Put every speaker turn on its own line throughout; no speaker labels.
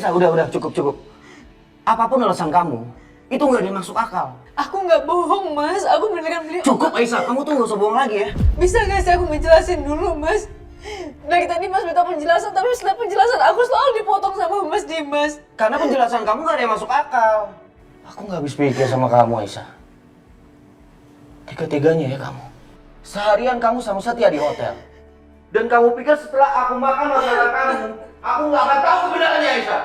Aisyah, udah, cukup. Apapun alasan kamu, itu nggak ada masuk akal.
Aku nggak bohong, Mas. Aku beneran beli.
Cukup, Aisyah. Kamu tuh nggak usah bohong lagi ya.
Bisa nggak sih aku menjelasin dulu, Mas? Dari tadi Mas minta penjelasan, tapi setelah penjelasan aku selalu dipotong sama Mas Dimas.
Karena penjelasan kamu nggak ada yang masuk akal. Aku nggak habis pikir sama kamu, Aisyah. Tega-teganya ya kamu. Seharian kamu sama Setia di hotel. Dan kamu pikir setelah aku makan makanan kamu, aku nggak akan tahu kebenarannya, Aisyah.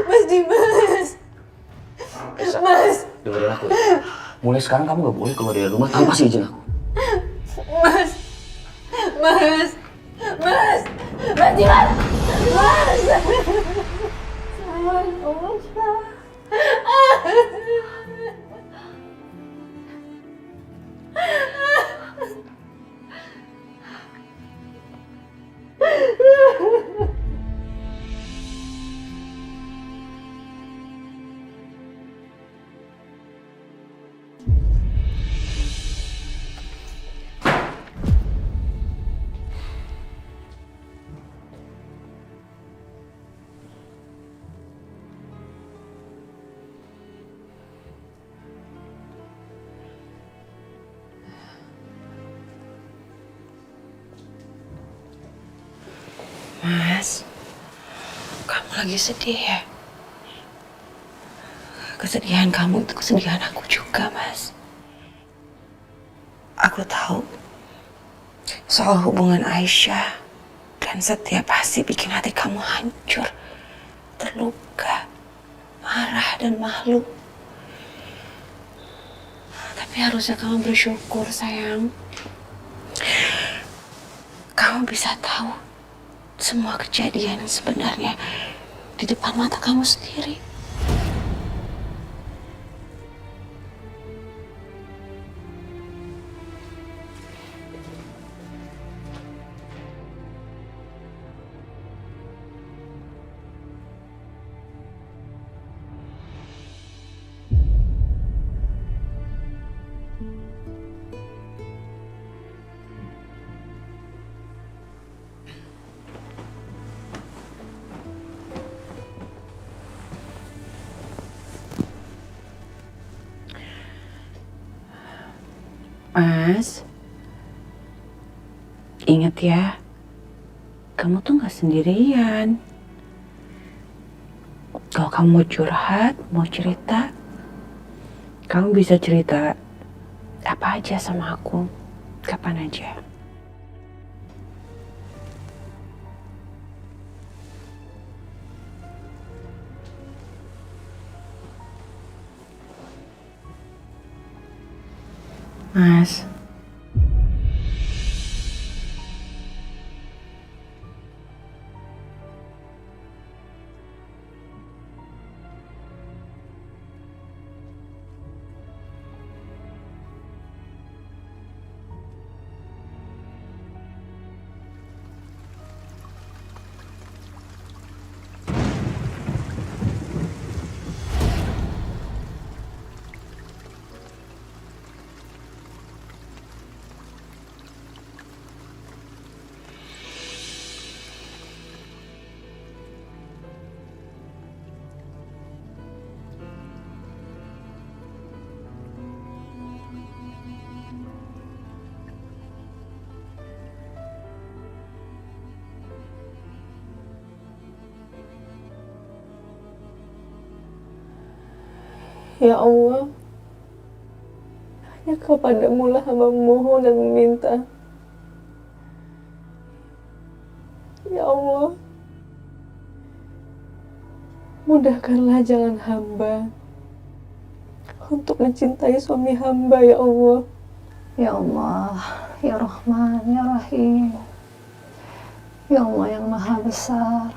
Mas Dimas.
Aisyah,
Mas.
dengerin aku ya. Mulai sekarang kamu nggak boleh keluar dari rumah tanpa seizin aku.
Mas. Mas. Mas. Mas Dimas. Mas. Sayang, Mas, kamu lagi sedih ya? Kesedihan kamu itu kesedihan aku juga, Mas. Aku tahu soal hubungan Aisyah dan Setia pasti bikin hati kamu hancur, terluka, marah dan malu. Tapi harusnya kamu bersyukur, sayang. Kamu bisa tahu semua kejadian yang sebenarnya di depan mata kamu sendiri. Mas, ingat ya, kamu tuh gak sendirian. Kalau kamu mau curhat, mau cerita, kamu bisa cerita apa aja sama aku, kapan aja. Mas, ya Allah, hanya kepadamu lah hamba memohon dan meminta. Ya Allah, mudahkanlah jalan hamba untuk mencintai suami hamba, ya Allah.
Ya Allah, ya Rahman, ya Rahim. Ya Allah yang Maha Besar.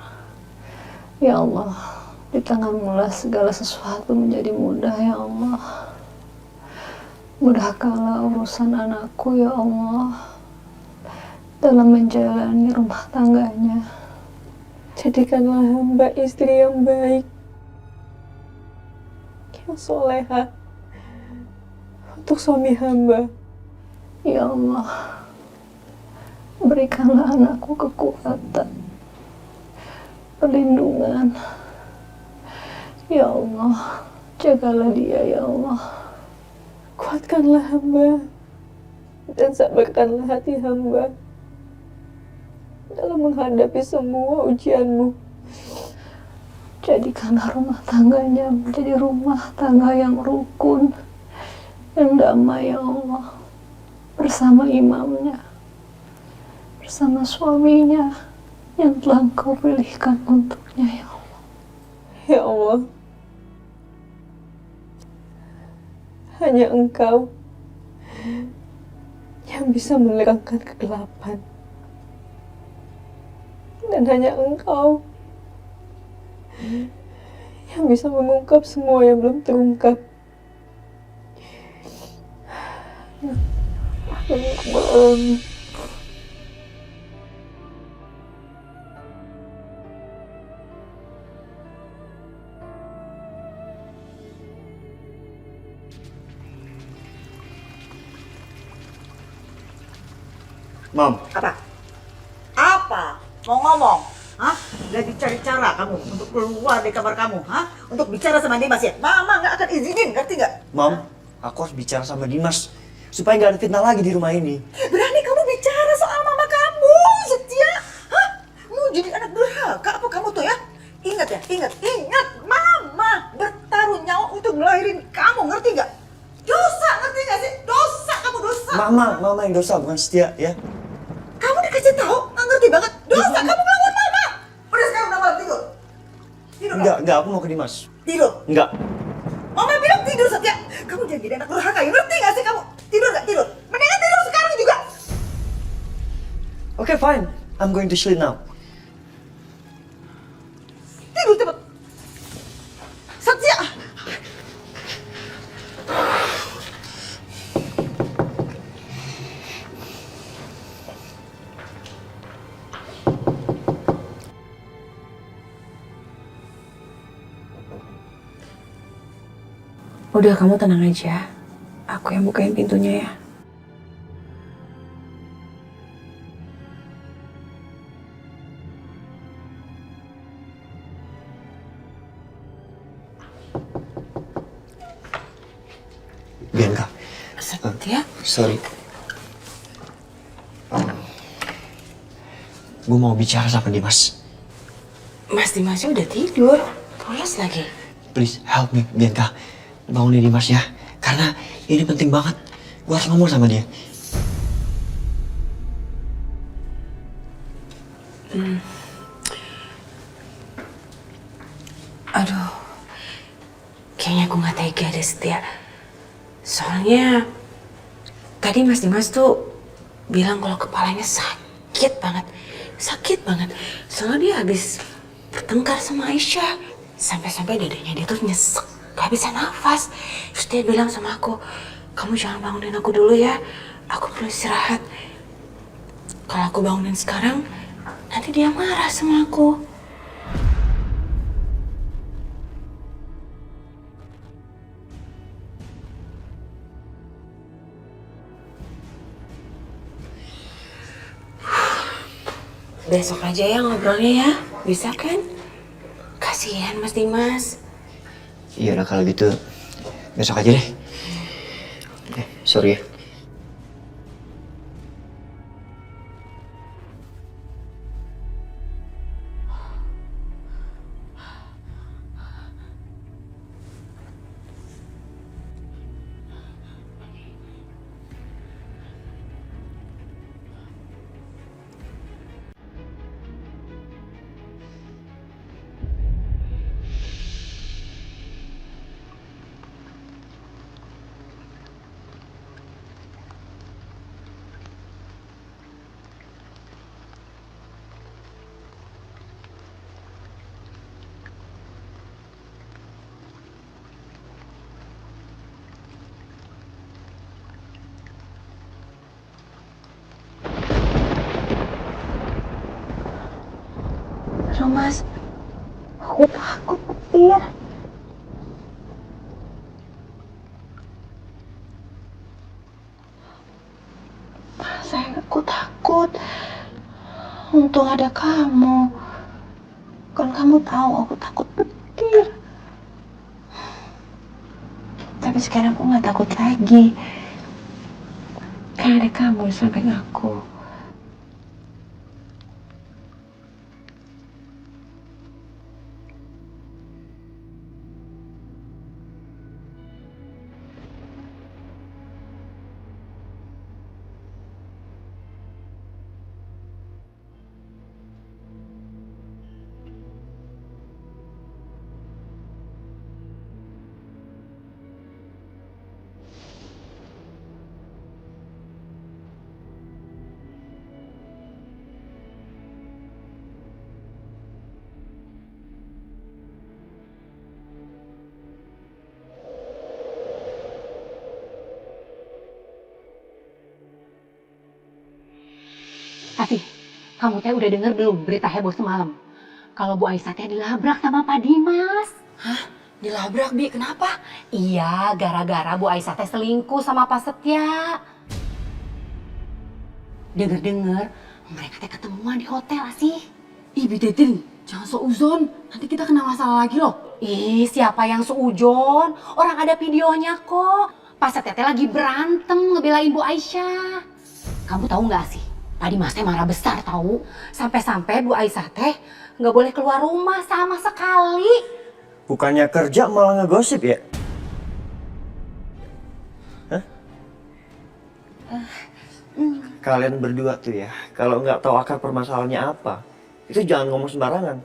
Ya Allah, di tangan-Mu segala sesuatu menjadi mudah, ya Allah. Mudahkanlah urusan anakku, ya Allah, dalam menjalani rumah tangganya.
Jadikanlah hamba istri yang baik, yang soleha untuk suami hamba.
Ya Allah, berikanlah anakku kekuatan, perlindungan. Ya Allah, jagalah dia ya Allah. Kuatkanlah hamba dan sabarkanlah hati hamba dalam menghadapi semua ujianmu. Jadikanlah rumah tangganya menjadi rumah tangga yang rukun, yang damai ya Allah. Bersama imamnya, bersama suaminya yang telah Engkau pilihkan untuknya ya Allah. Ya Allah, hanya Engkau yang bisa menerangkan kegelapan. Dan hanya Engkau yang bisa mengungkap semua yang belum terungkap.
Mom,
Apa? Apa? Mau ngomong? Hah? Lagi cari cara kamu untuk keluar dari kamar kamu, hah? Untuk bicara sama Dimas ya? Mama nggak akan izinin, ngerti nggak?
Mom, aku harus bicara sama Dimas supaya nggak ada fitnah lagi di rumah ini.
Berani kamu bicara soal mama kamu, Setia? Hah? Mau jadi anak durhaka apa kamu tuh ya? Ingat ya, ingat. Mama bertaruh nyawa untuk ngelahirin kamu, ngerti nggak? Dosa, ngerti nggak sih? Dosa, kamu dosa.
Mama yang dosa bukan Setia ya.
Kamu dikasih tahu, nggak ngerti banget. Dosa, kamu melawan mama. Udah sekarang udah malam tidur. Tidur.
Enggak, aku mau ke Dimas.
Tidur.
Enggak.
Mama bilang tidur Setia. Kamu jangan jadi anak durhaka, ya? Ngerti gak sih kamu? Tidur gak? Tidur. Mendingan tidur sekarang juga.
Okay, fine. I'm going to sleep now.
Tidur cepet. Setia.
Udah, kamu tenang aja. Aku yang bukain pintunya ya.
Bianca.
Setia?
Sorry. Gue mau bicara sama Dimas.
Mas Dimasnya udah tidur. Pulas lagi.
Please help me, Bianca. Bangunin Dimas ya. Karena ini penting banget. Gue harus ngomong sama dia.
Aduh. Kayaknya aku gak tega deh, Setia. Soalnya tadi Mas Dimas tuh bilang kalau kepalanya sakit banget. Sakit banget. Soalnya dia habis bertengkar sama Aisyah. Sampai-sampai dadanya dia tuh nyesek. Gak bisa nafas. Terus dia bilang sama aku, kamu jangan bangunin aku dulu ya. Aku perlu istirahat. Kalau aku bangunin sekarang, nanti dia marah sama aku. Besok aja ya ngobrolnya ya. Bisa kan? Kasihan Mas Dimas.
Iya udah kalau gitu besok aja deh. Sorry ya.
Aduh Mas, aku takut petir. Sayang, aku takut. Untung ada kamu. Kan kamu tahu aku takut petir. Tapi sekarang aku nggak takut lagi. Kan ada kamu di samping aku.
Tapi, kamu teh udah denger belum berita heboh semalam? Kalau Bu Aisyah teh dilabrak sama Pak Dimas.
Hah? Dilabrak, Bi? Kenapa?
Iya, gara-gara Bu Aisyah teh selingkuh sama Pak Setia. Dengar-dengar mereka teh ketemuan di hotel sih.
Ih, Bi Titin, jangan seuzon. Nanti kita kena masalah lagi loh.
Ih, siapa yang seujon? Orang ada videonya kok. Pak Setia teh lagi berantem ngebelain Bu Aisyah. Kamu tahu nggak sih? Tadi Mas teh marah besar tahu. Sampai-sampai Bu Aisyah teh nggak boleh keluar rumah sama sekali.
Bukannya kerja malah ngegosip ya? Hah? Kalian berdua tuh ya, kalau nggak tahu akar permasalahannya apa, itu jangan ngomong sembarangan.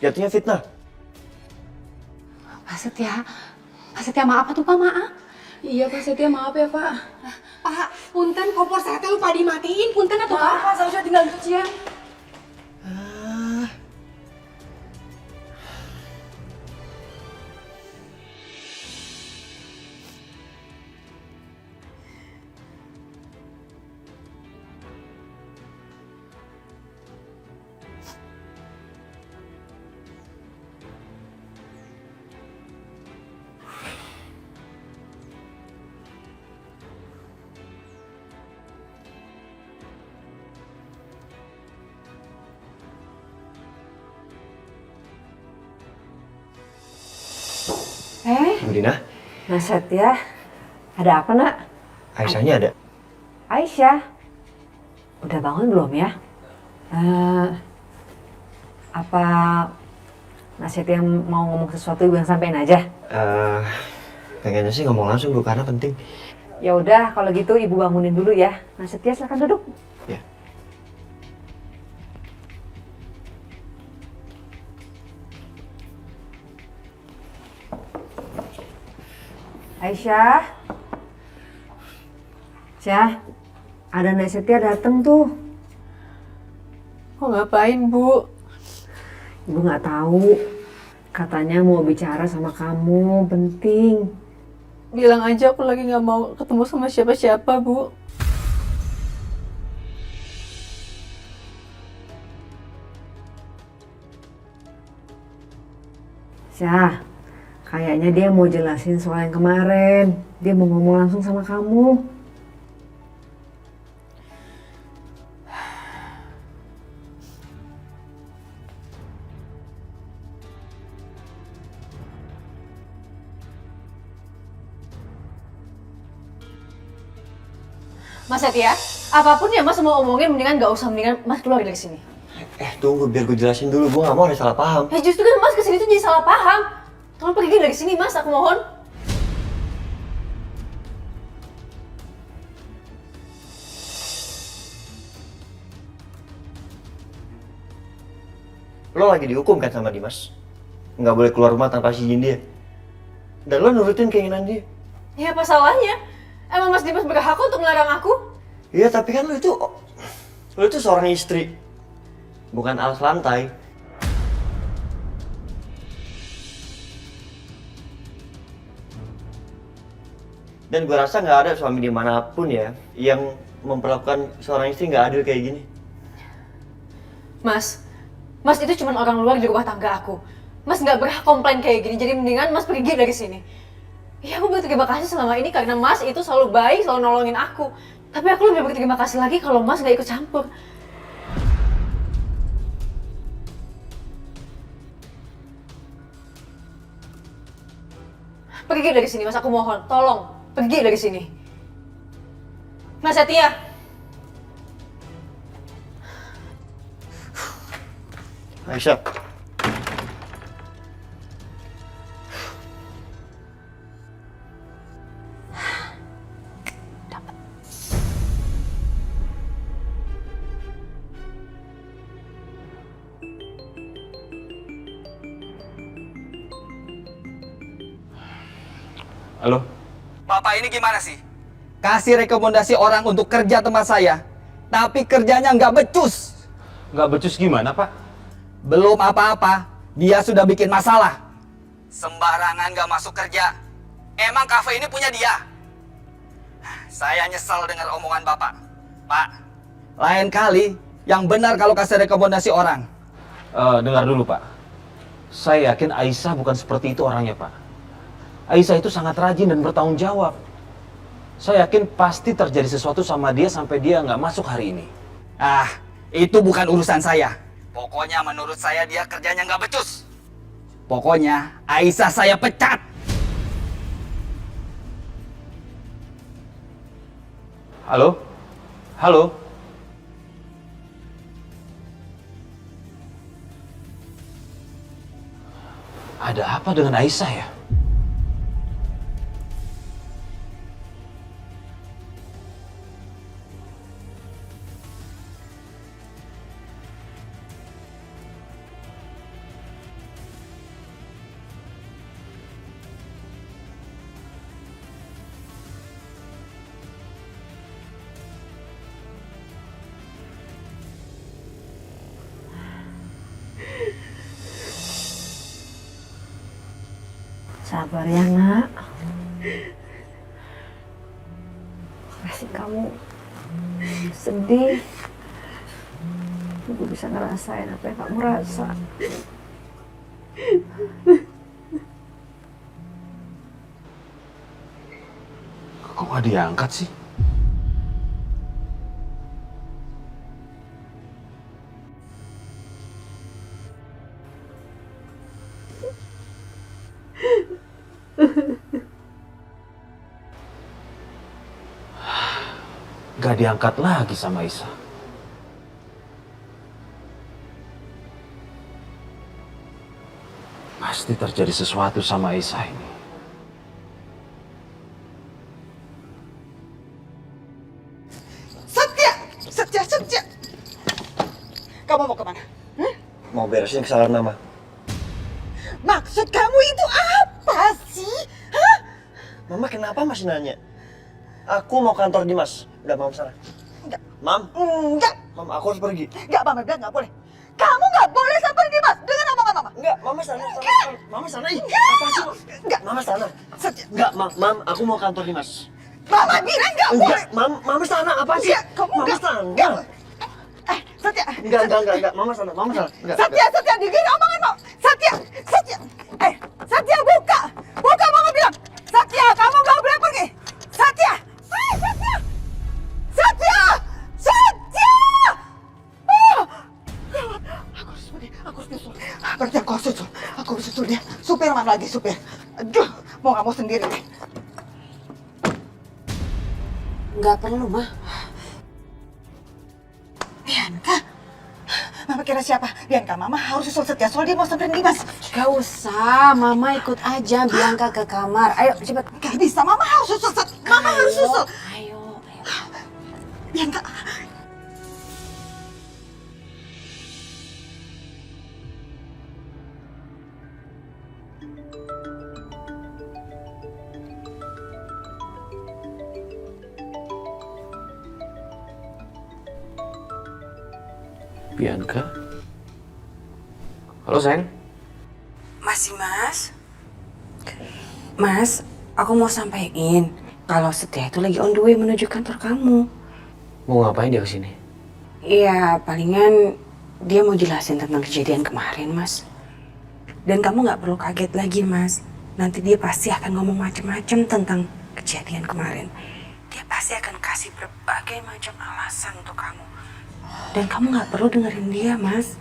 Jatuhnya fitnah.
Pak Setia maaf tuh Pak, maaf.
Iya, Pak Setia, maaf ya, Pak.
Pak, punten kompor saya teh lupa dimatiin, punten atuh Pak.
Maaf, Pak, saya tinggal di cucian.
Bu Dina,
Nah, Setia, ada apa, Nak?
Aisyahnya ada.
Aisyah, udah bangun belum ya? Apa Nak Setia mau ngomong sesuatu Ibu yang sampein aja?
Pengennya sih ngomong langsung Bu, karena penting.
Ya udah, kalau gitu Ibu bangunin dulu ya. Nak Setia, silakan duduk.
Ya.
Aisyah. Syah, ada Nak Setia dateng tuh.
Mau ngapain, Bu?
Ibu nggak tahu. Katanya mau bicara sama kamu, penting.
Bilang aja aku lagi nggak mau ketemu sama siapa-siapa, Bu.
Syah, kayaknya dia mau jelasin soal yang kemarin. Dia mau ngomong langsung sama kamu.
Mas Setia, apapun ya Mas mau omongin mendingan mendingan Mas keluar dari sini.
Tunggu biar gue jelasin dulu, gue gak mau ada salah paham.
Ya justru kan Mas kesini tuh jadi salah paham. Tolong pergi dari sini Mas, aku mohon.
Lo lagi dihukum kan sama Dimas? Nggak boleh keluar rumah tanpa izin dia. Dan lo nurutin keinginan dia.
Ya apa salahnya? Emang Mas Dimas berhak untuk melarang aku?
Iya, tapi kan lo itu seorang istri. Bukan alas lantai. Dan gue rasa nggak ada suami dimanapun ya yang memperlakukan seorang istri nggak adil kayak gini.
Mas itu cuma orang luar di rumah tangga aku. Mas nggak berhak komplain kayak gini, jadi mendingan Mas pergi dari sini. Ya aku berterima kasih selama ini karena Mas itu selalu baik, selalu nolongin aku. Tapi aku lebih berterima kasih lagi kalau Mas nggak ikut campur. Pergi dari sini, Mas. Aku mohon, tolong pergi dari sini. Mas Setia.
Aisyah.
Halo?
Bapak ini gimana sih? Kasih rekomendasi orang untuk kerja tempat saya, tapi kerjanya nggak becus.
Nggak becus gimana, Pak?
Belum apa-apa, dia sudah bikin masalah. Sembarangan nggak masuk kerja. Emang kafe ini punya dia? Saya nyesal dengar omongan Bapak. Pak, lain kali yang benar kalau kasih rekomendasi orang.
Dengar dulu, Pak. Saya yakin Aisyah bukan seperti itu orangnya, Pak. Aisyah itu sangat rajin dan bertanggung jawab. Saya yakin pasti terjadi sesuatu sama dia sampai dia nggak masuk hari ini.
Ah, itu bukan urusan saya. Pokoknya menurut saya dia kerjanya nggak becus. Pokoknya Aisyah saya pecat.
Halo? Halo? Ada apa dengan Aisyah ya?
Sabar ya nak. Pasti kamu sedih. Ibu bisa ngerasain apa yang kamu rasa.
Kok nggak diangkat sih? Gak diangkat lagi sama Isa. Pasti terjadi sesuatu sama Isa ini.
Satya. Kamu mau kemana?
Mau beresin kesalahan Mama.
Maksud kamu itu apa sih? Hah?
Mama kenapa masih nanya? Aku mau kantor Dimas. Enggak, Mam sana.
Enggak.
Mam,
Enggak.
Mam, aku harus pergi.
Enggak, Mama bilang enggak boleh. Kamu enggak boleh sampai Dimas dengan omongan Mama.
Enggak, Mama sana.
Enggak.
Mama sana. Ih,
Enggak.
apa sih?
Enggak.
Mama sana.
Satya.
Enggak, Mam, aku mau kantor Dimas.
Mama bilang enggak boleh.
Enggak, Mama sana. Apa sih?
Enggak, kamu
Mama
enggak.
sana.
Enggak. Satya.
Enggak. Mama sana.
Satya, dengerin omongan Mama. Satya. Satya buka. Buka, Mama bilang. Satya, kamu enggak boleh pergi. Satya. Satya. Ah! Aku harus nyusul. Berarti aku harus susul dia. Supir mana lagi, supir? Aduh, mau nggak mau sendiri nih.
Nggak perlu, Mah.
Bianca? Mama kira siapa? Bianca, Mama harus susul Setia soal dia mau samperin Dimas.
Gak usah, Mama ikut aja Bianca ke kamar. Ayo, cepet.
Gak bisa, Mama harus susul. Mama harus susul.
Ayo.
Bianca.
Bianca? Halo, sayang.
Masih, Mas? Mas, aku mau sampaikan kalau Setia itu lagi on the way menuju kantor kamu.
Mau ngapain dia kesini?
Iya, palingan dia mau jelasin tentang kejadian kemarin, Mas. Dan kamu nggak perlu kaget lagi, Mas. Nanti dia pasti akan ngomong macem-macem tentang kejadian kemarin. Dia pasti akan kasih berbagai macam alasan untuk kamu. Dan kamu nggak perlu dengerin dia, Mas.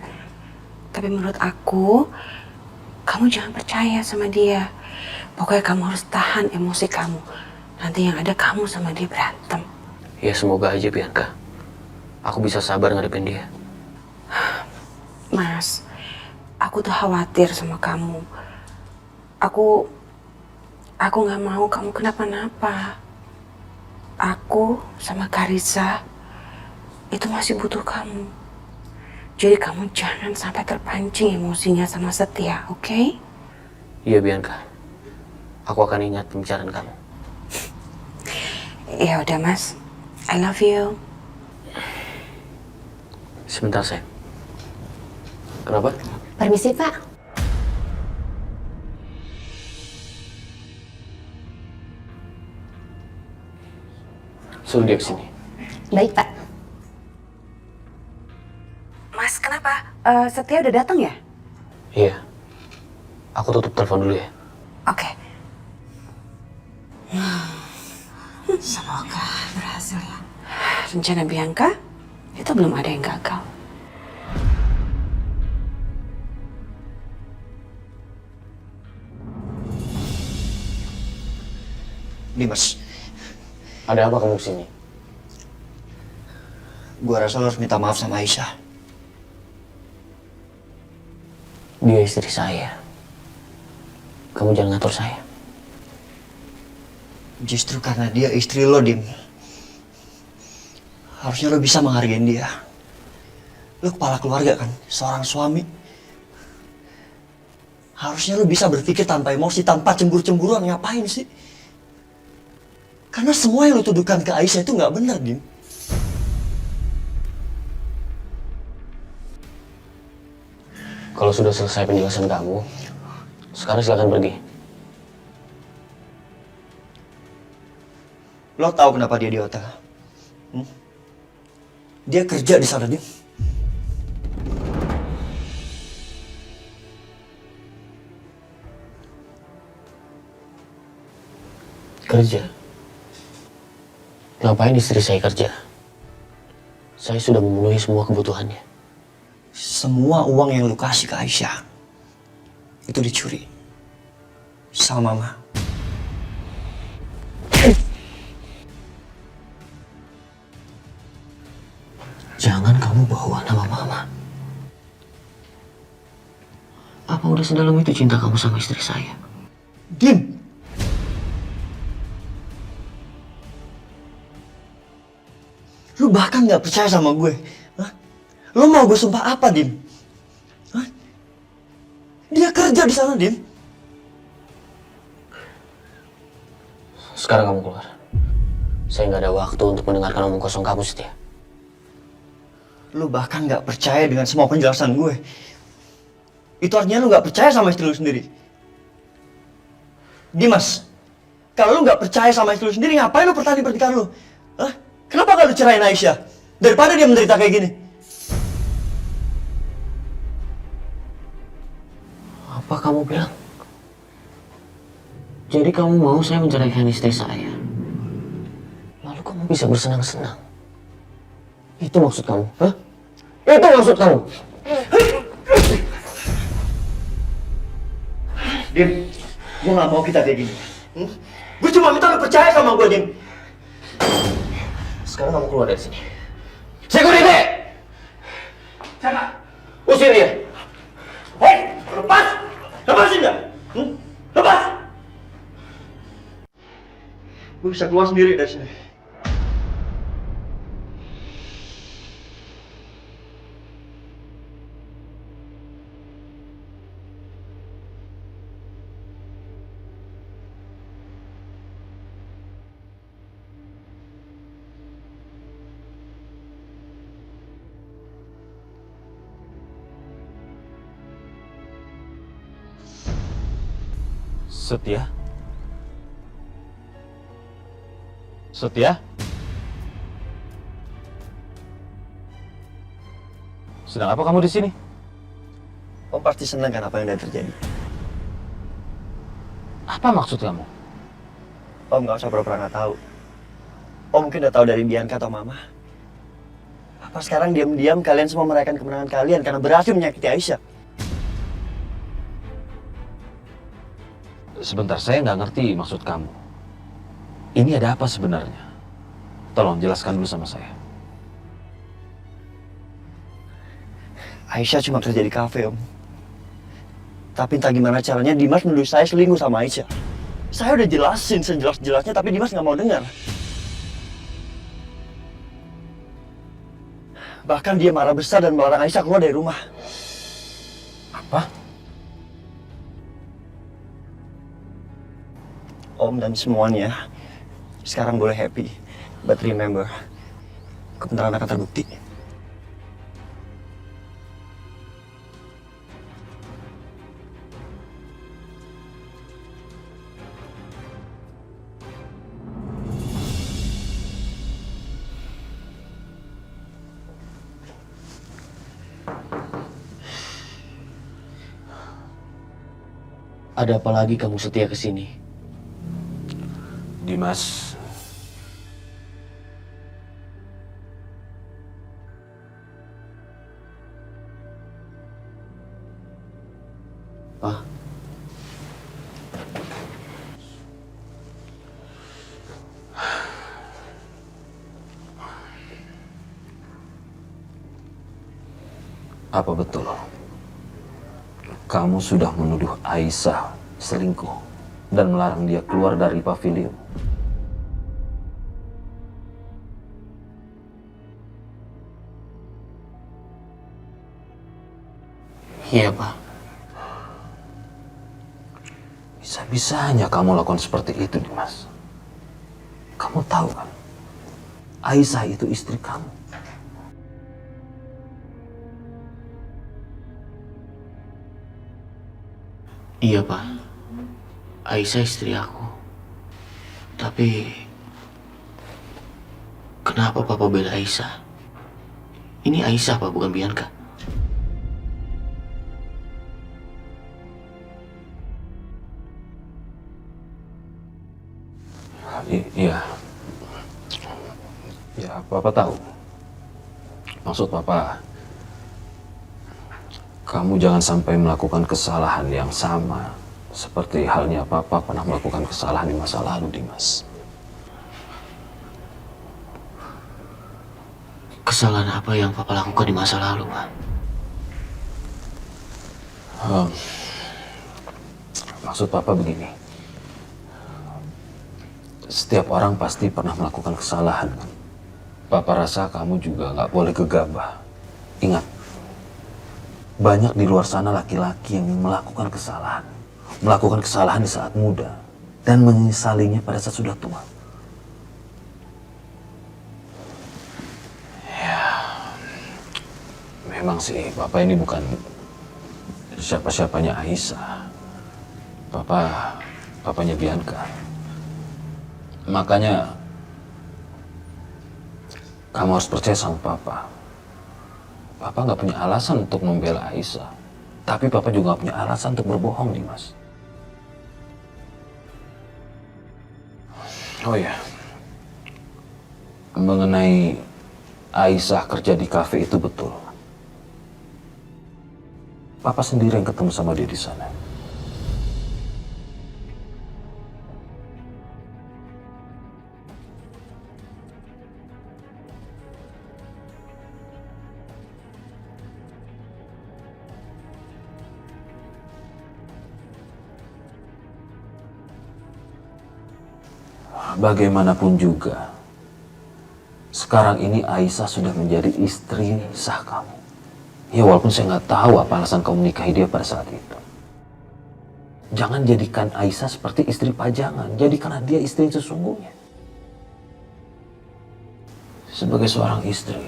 Tapi menurut aku, kamu jangan percaya sama dia. Pokoknya kamu harus tahan emosi kamu. Nanti yang ada kamu sama dia berantem.
Ya semoga aja Bianca. Aku bisa sabar ngadepin dia.
Mas, aku tuh khawatir sama kamu. Aku nggak mau kamu kenapa-napa. Aku sama Karissa itu masih butuh kamu. Jadi kamu jangan sampai terpancing emosinya sama Setia, oke?
Iya Bianca. Aku akan ingat pembicaraan kamu.
Ya udah Mas, I love you.
Sebentar sayang. Kenapa?
Permisi, Pak.
Suruh dia kesini.
Baik, Pak.
Mas, kenapa? Setia udah datang ya?
Iya. Aku tutup telepon dulu ya.
Oke. Semoga berhasil ya. Rencana Bianca itu belum ada yang gagal.
Dimas,
Ada apa kamu kesini?
gua rasa lo harus minta maaf sama Aisyah.
Dia istri saya. Kamu jangan ngatur saya.
Justru karena dia istri lo, Dim. Harusnya lo bisa menghargai dia. Lo kepala keluarga kan, seorang suami. Harusnya lo bisa berpikir tanpa emosi, tanpa cemburu-cemburuan. Ngapain sih? Karena semua yang lo tuduhkan ke Aisyah itu nggak benar, Dim.
Kalau sudah selesai penjelasan kamu, sekarang silakan pergi.
Lo tahu kenapa dia di hotel? Dia kerja di sana, Dim.
Kerja? Ngapain istri saya kerja? Saya sudah memenuhi semua kebutuhannya.
Semua uang yang lo kasih ke Aisyah itu dicuri sama Mama.
Jangan kamu bawa nama Mama. Apa udah sedalam itu cinta kamu sama istri saya?
Dim! Lu bahkan gak percaya sama gue. Hah? Lu mau gue sumpah apa, Dim? Hah? Dia kerja di sana, Dim.
Sekarang kamu keluar. Saya nggak ada waktu untuk mendengarkan omong kosong kamu, Setia.
Lu bahkan gak percaya dengan semua penjelasan gue. Itu artinya lu gak percaya sama istri lu sendiri. Dimas, kalau lu gak percaya sama istri lu sendiri, ngapain lu pertahanin pernikahan lu? Hah? Kenapa gak lu cerain Aisyah? Daripada dia menderita kayak gini.
Apa kamu bilang? Jadi kamu mau saya menceraikan istri saya? Lalu kamu bisa bersenang-senang? Itu maksud kamu? Hah? Itu maksud kamu?
Dim, gue gak mau kita kayak gini. Gue cuma minta lu percaya sama gue, Dim.
Sekarang kamu keluar dari sini. Security!
Siapa?
Usir dia!
Hei, lepas! Lepasin gak? Lepas! Gue bisa keluar sendiri dari sini.
Setia? Setia? Sedang apa kamu di sini?
Om pasti senang kan apa yang udah terjadi.
Apa maksud kamu?
Om gak usah pura-pura gak tahu. Om mungkin udah tahu dari Bianca atau Mama. Apa sekarang diam-diam kalian semua merayakan kemenangan kalian karena berhasil menyakiti Aisyah?
Sebentar, saya nggak ngerti maksud kamu. Ini ada apa sebenarnya? Tolong jelaskan dulu sama saya.
Aisyah cuma kerja di kafe, Om. Tapi entah gimana caranya Dimas menuduh saya selingkuh sama Aisyah. Saya udah jelasin sejelas-jelasnya, tapi Dimas nggak mau dengar. Bahkan dia marah besar dan melarang Aisyah keluar dari rumah.
Apa?
Om dan semuanya sekarang boleh happy. But remember, kebenaran akan terbukti.
Ada apa lagi kamu setia ke sini?
Dimas,
Pak,
apa betul kamu sudah menuduh Aisyah selingkuh dan melarang dia keluar dari pavilion?
Iya, Pak.
Bisa-bisanya kamu lakukan seperti itu, Dimas. Kamu tahu kan, Aisyah itu istri kamu.
Iya, Pak. Aisyah istri aku. Tapi kenapa Papa bela Aisyah? Ini Aisyah, Pak, bukan Bianca.
Iya. Ya, Papa tahu. Maksud Papa, kamu jangan sampai melakukan kesalahan yang sama seperti halnya Papa pernah melakukan kesalahan di masa lalu, Dimas.
Kesalahan apa yang Papa lakukan di masa lalu, Pak?
Maksud Papa begini. Setiap orang pasti pernah melakukan kesalahan. Papa rasa kamu juga nggak boleh gegabah. Ingat, banyak di luar sana laki-laki yang melakukan kesalahan. Melakukan kesalahan di saat muda dan menyesalinya pada saat sudah tua. Ya, memang sih Papa ini bukan siapa-siapanya Aisyah. Papanya Bianca. Makanya kamu harus percaya sama Papa. Papa nggak punya alasan untuk membela Aisyah. Tapi Papa juga nggak punya alasan untuk berbohong, Dimas. Oh ya, mengenai Aisyah kerja di kafe itu betul. Papa sendiri yang ketemu sama dia di sana. Bagaimanapun juga, sekarang ini Aisyah sudah menjadi istri sah kamu. Ya walaupun saya nggak tahu apa alasan kamu menikahi dia pada saat itu. Jangan jadikan Aisyah seperti istri pajangan. Jadikanlah dia istri yang sesungguhnya. Sebagai seorang istri,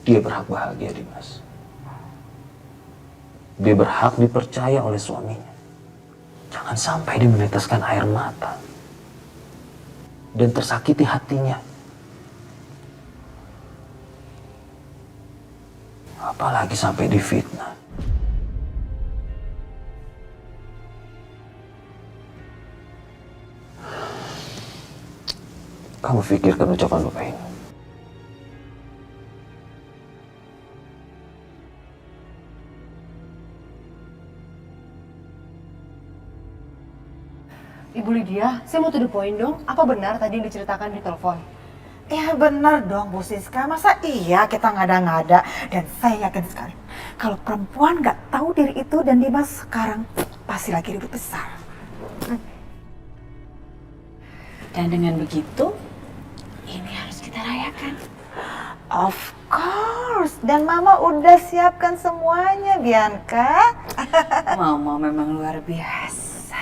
dia berhak bahagia, Dimas. Dia berhak dipercaya oleh suaminya. Jangan sampai dia meneteskan air mata dan tersakiti hatinya. Apalagi sampai difitnah. Kamu pikirkan ucapan Bapak ini.
Ibu Lydia, saya mau to the point dong. Apa benar tadi yang diceritakan di telepon?
Ya benar dong Bu Siska, masa iya kita ngada-ngada. Dan saya yakin sekali, kalau perempuan nggak tahu diri itu dan Dimas sekarang pasti lagi ribut besar.
Dan dengan begitu, ini harus kita rayakan.
Of course, dan Mama udah siapkan semuanya, Bianca.
Mama memang luar biasa.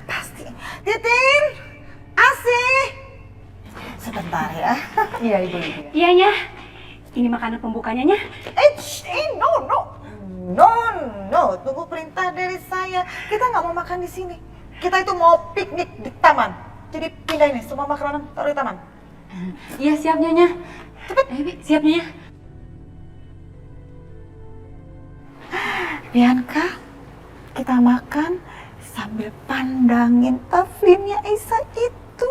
Pasti. Titin, Asih. Sebentar ya.
Iya, Ibu Lydia.
Iyanya, ini makanan pembukanya nya.
No, tunggu perintah dari saya. Kita nggak mau makan di sini. Kita itu mau piknik di taman. Jadi pindah ini, semua makanan taruh di taman.
Iya siap Nyonya. Cepet, siap Nyonya.
Bianca, kita makan sambil pandangin Taflinnya Aisyah itu.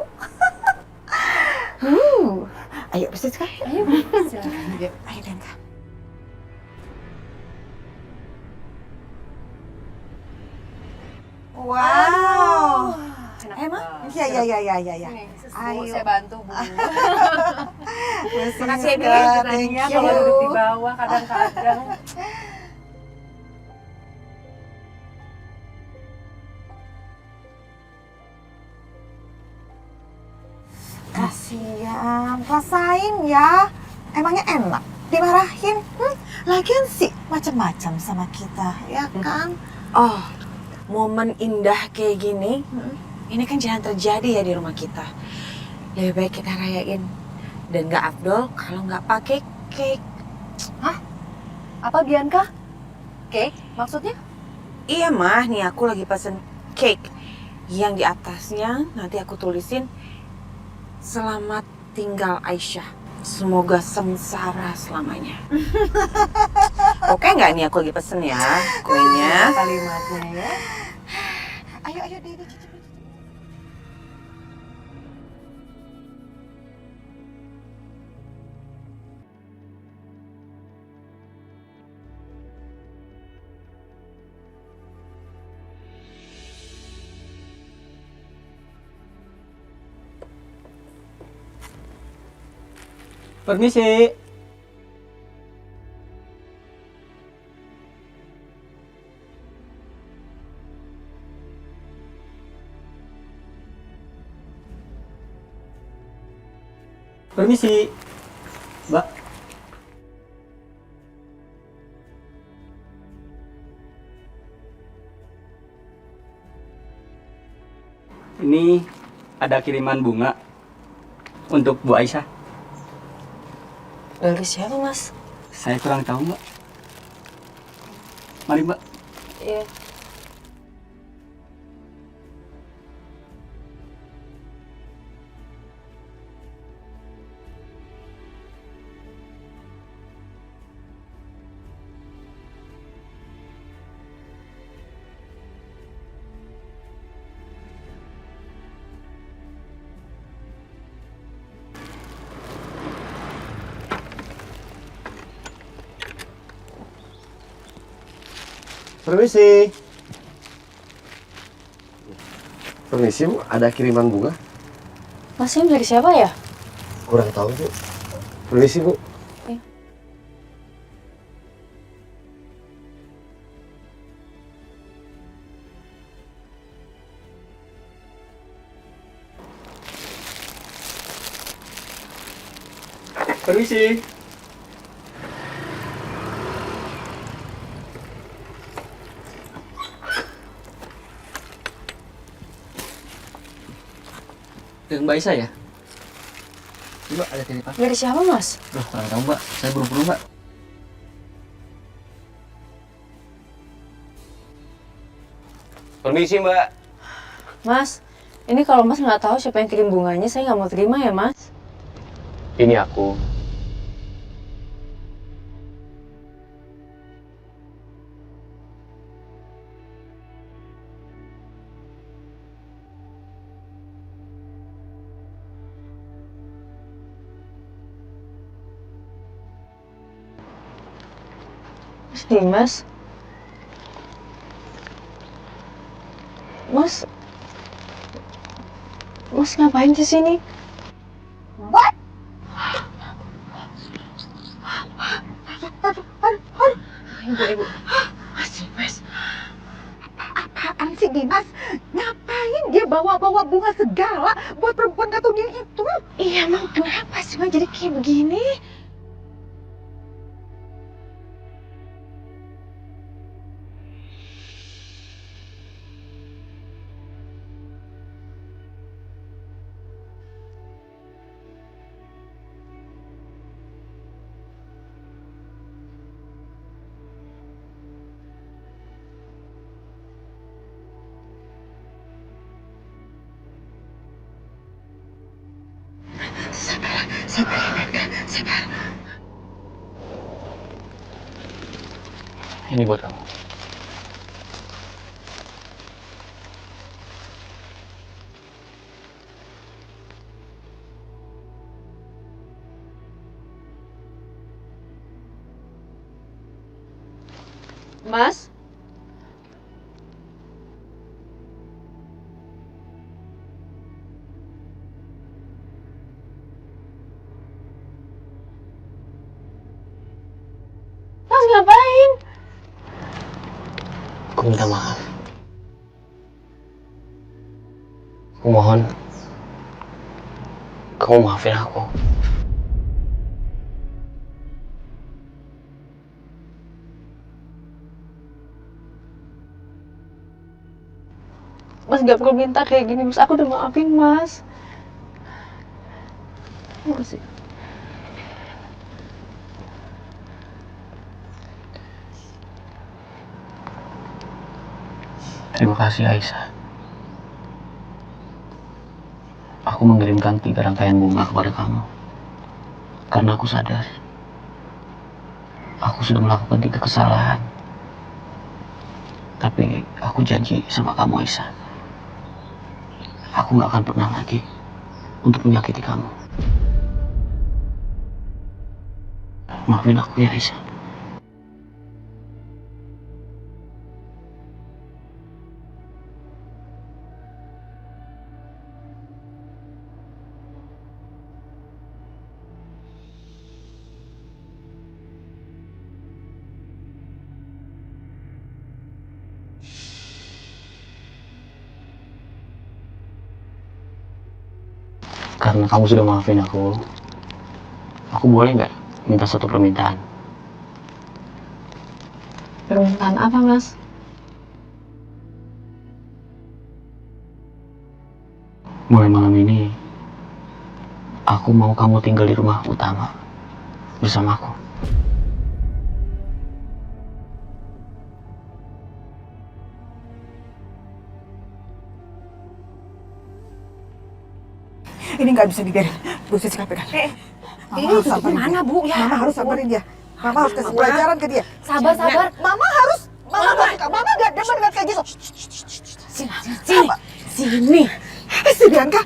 Ayo, bisa sekali.
Ayo, silakan.
Ayo, Bianca. Wow. Emang? Iya.
Ayo. Saya bantu, Bu.
Makasih
ya, Bi. Kita kalau duduk di bawah kadang-kadang.
Kasian, rasain ya. Emangnya enak dimarahin? Lagian sih macam-macam sama kita, ya kan?
Oh, momen indah kayak gini, ini kan jarang terjadi ya di rumah kita. Lebih baik kita rayain. Dan gak afdol kalau nggak pakai cake.
Hah? Apa Bianca? Cake? Maksudnya?
Iya mah, nih aku lagi pesen cake. Yang di atasnya nanti aku tulisin selamat tinggal Aisyah. Semoga sengsara selamanya. Oke nggak nih aku lagi pesen ya kuenya?
Kalimatnya ya.
Ayo, Dede, cicip.
Permisi. Permisi. Mbak. Ini ada kiriman bunga untuk Bu Aisyah.
Dari siapa mas?
Saya kurang tahu, Mbak. Mari, Mbak.
Iya.
Permisi. Permisi, Bu. Ada kiriman bunga?
Mas ini dari siapa ya?
Kurang tahu, Bu. Permisi, Bu.
Permisi. Dengan Mbak Aisyah ya? Mbak, ada titipan.
Dari siapa mas?
Duh, kurang tahu, Mbak. Saya buru-buru, Mbak.
Permisi Mbak.
Mas, ini kalau mas nggak tahu siapa yang kirim bunganya, saya nggak mau terima ya mas.
Ini aku.
Mas Dimas? Mas ngapain di sini?
What?
Ibu. Mas Dimas.
Apaan sih Dimas? Ngapain dia bawa-bawa bunga segala buat perempuan gak tahu diri itu?
Iya, emang kenapa sih Mas jadi kayak begini?
Ini buat kamu.
Mas? Mas ngapain?
Aku minta maaf. Aku mohon kamu maafin aku.
Mas gak perlu minta kayak gini, Mas. Aku udah maafin Mas. Makasih.
Terima kasih Aisyah. Aku mengirimkan 3 rangkaian bunga kepada kamu. Karena aku sadar aku sudah melakukan 3 kesalahan. Tapi aku janji sama kamu Aisyah, aku gak akan pernah lagi untuk menyakiti kamu. Maafin aku ya Aisyah. Karena kamu sudah maafin aku boleh nggak minta satu permintaan?
Permintaan apa, Mas?
Mulai malam ini, aku mau kamu tinggal di rumah utama bersama aku.
Ini nggak bisa dibiarin. Bu Sisi KPK. Mama harus sabarin
Mana,
dia.
Bu? Ya
Mama harus
ampun.
sabarin dia. Mama harus kasih pelajaran ke dia.
Sabar.
Mama nggak demen nggak kayak gitu.
Sini.
Si Bianca.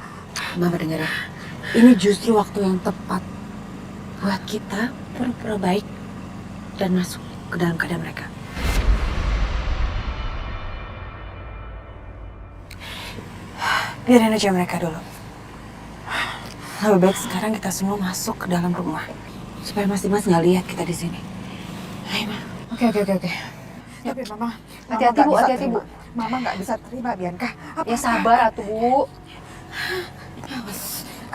Mama dengar ya. Ini justru waktu yang tepat buat kita pura-pura baik dan masuk ke dalam keadaan mereka. Biarin aja mereka dulu. Lebih baik sekarang kita semua masuk ke dalam rumah supaya Mas Dimas nggak lihat kita di sini. Ayo, Ma.
Oke.
Tapi Mama
Hati-hati,
nggak
Bu,
bisa
hati-hati,
terima.
Bu.
Mama nggak bisa terima Bianca.
Ya sabar atuh, Bu.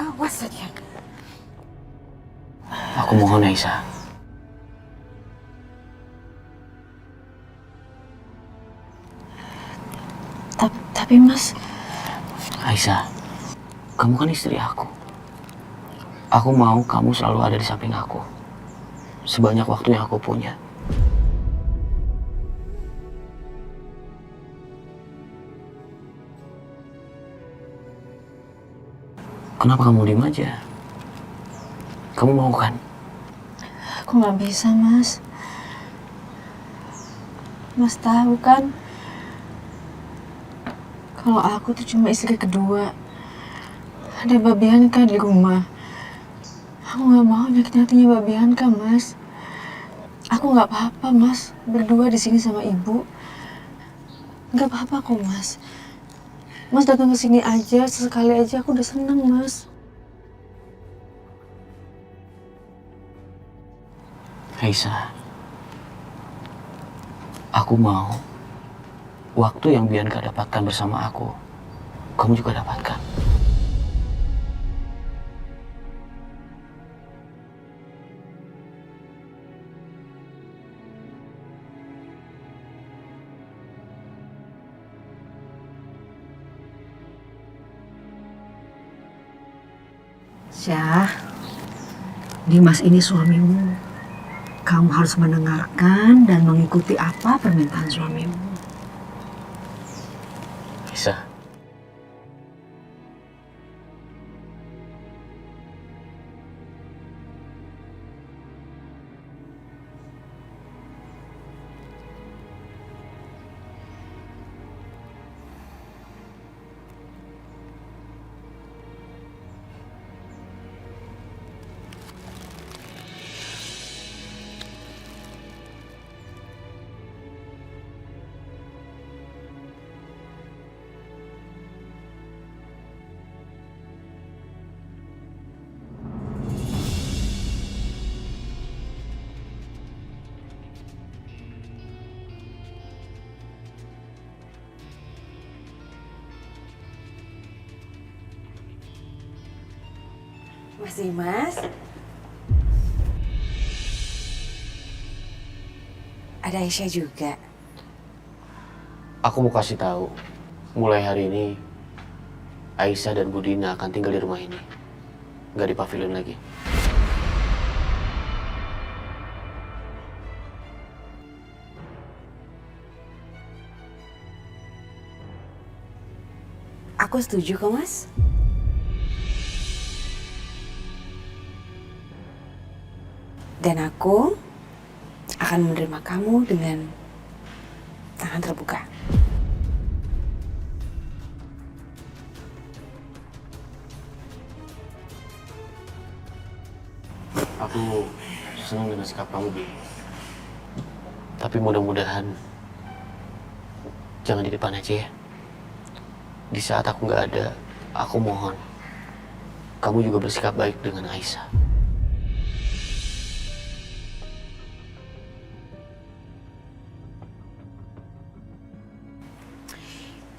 Awas saja.
Aku mohon Aisyah.
Tapi Mas,
Aisyah, kamu kan istri aku. Aku mau kamu selalu ada di samping aku sebanyak waktu yang aku punya. Kenapa kamu diem aja? Kamu mau kan?
Aku nggak bisa, Mas. Mas tahu kan, kalau aku tuh cuma istri kedua. Ada Mbak Bianca di rumah. Aku nggak mau nyakitin hatinya Mbak Bianca, Mas.
Aku nggak apa-apa, Mas. Berdua di sini sama Ibu. Nggak apa-apa kok, Mas. Mas datang ke sini aja, sesekali aja aku udah seneng, Mas.
Aisyah, aku mau waktu yang Bianca dapatkan bersama aku, kamu juga dapatkan.
Syah, Dimas ini suamimu. Kamu harus mendengarkan dan mengikuti apa permintaan suamimu.
Aisyah,
Mas Dimas. Ada Aisyah juga.
Aku mau kasih tahu, mulai hari ini Aisyah dan Budina akan tinggal di rumah ini, nggak di pavilion lagi.
Aku setuju kok, Mas. Dan aku akan menerima kamu dengan tangan terbuka.
Aku senang dengan sikap kamu, Bi. Tapi mudah-mudahan jangan di depan aja ya. Di saat aku nggak ada, aku mohon kamu juga bersikap baik dengan Aisyah.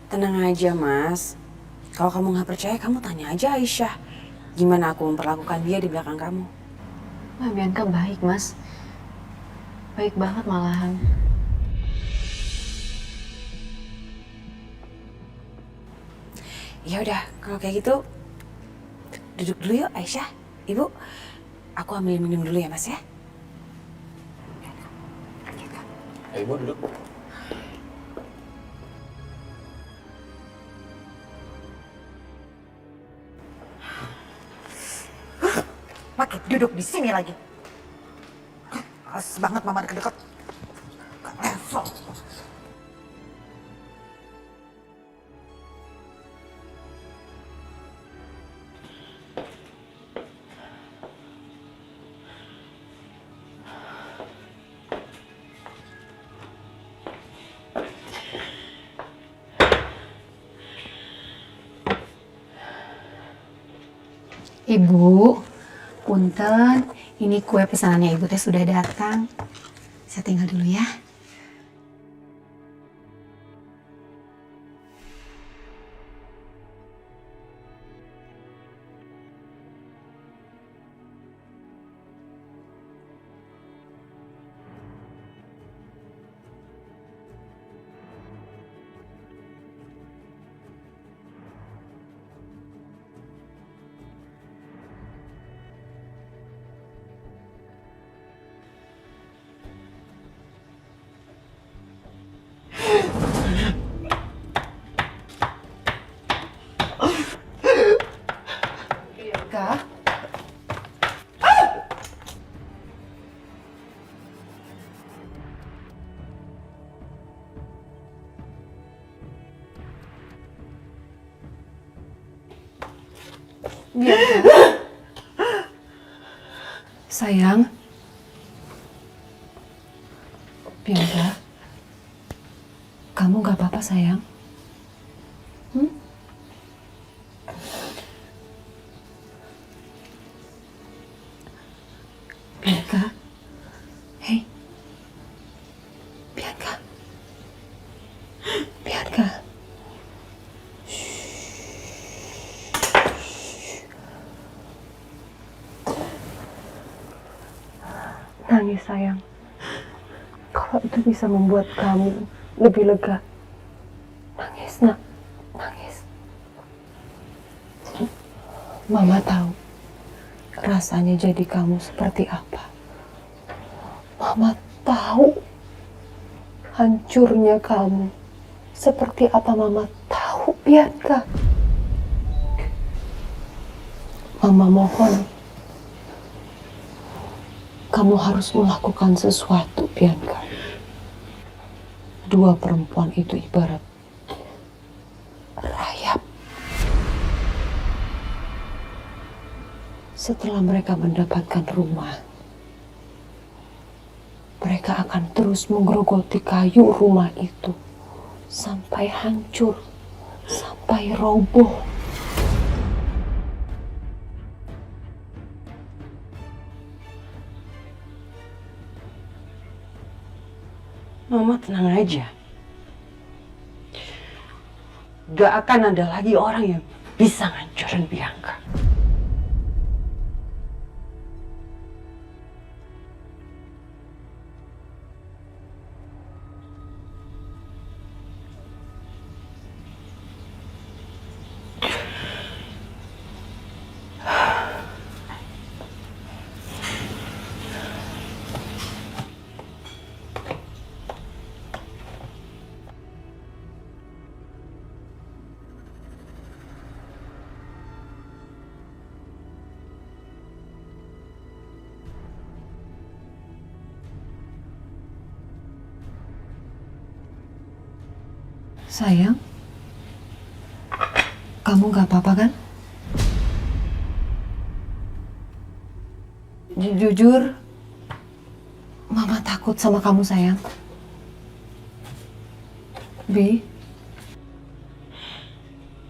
Tenang aja, Mas. Kalau kamu nggak percaya, kamu tanya aja Aisyah. Gimana aku memperlakukan dia di belakang kamu.
Wah, Bianca baik, Mas. Baik banget malahan.
Ya udah, kalau kayak gitu duduk dulu yuk Aisyah. Ibu, aku ambil minum dulu ya, Mas ya.
Ayo, Ibu duduk.
Makin duduk di sini lagi. Males banget mama deket-deket. Gak level.
Ibu, punten, ini kue pesanannya Ibu teh sudah datang. Saya tinggal dulu ya. Kak? Sayang, Bianca, kamu gak apa-apa sayang? Bianca, hei, Bianca, Bianca. Nangis sayang. Kalau itu bisa membuat kamu lebih lega. Nangis nak, nangis. Mama tahu rasanya jadi kamu seperti apa. Mama tahu hancurnya kamu seperti apa. Mama tahu, Bianca. Mama mohon, kamu harus melakukan sesuatu, Bianca. Dua perempuan itu ibarat rayap. Setelah mereka mendapatkan rumah, mereka akan terus menggerogoti kayu rumah itu sampai hancur, sampai roboh.
Mama tenang aja. Gak akan ada lagi orang yang bisa ngancurin Bianca.
Sayang, kamu gak apa-apa kan? Jujur, Mama takut sama kamu sayang. Bi,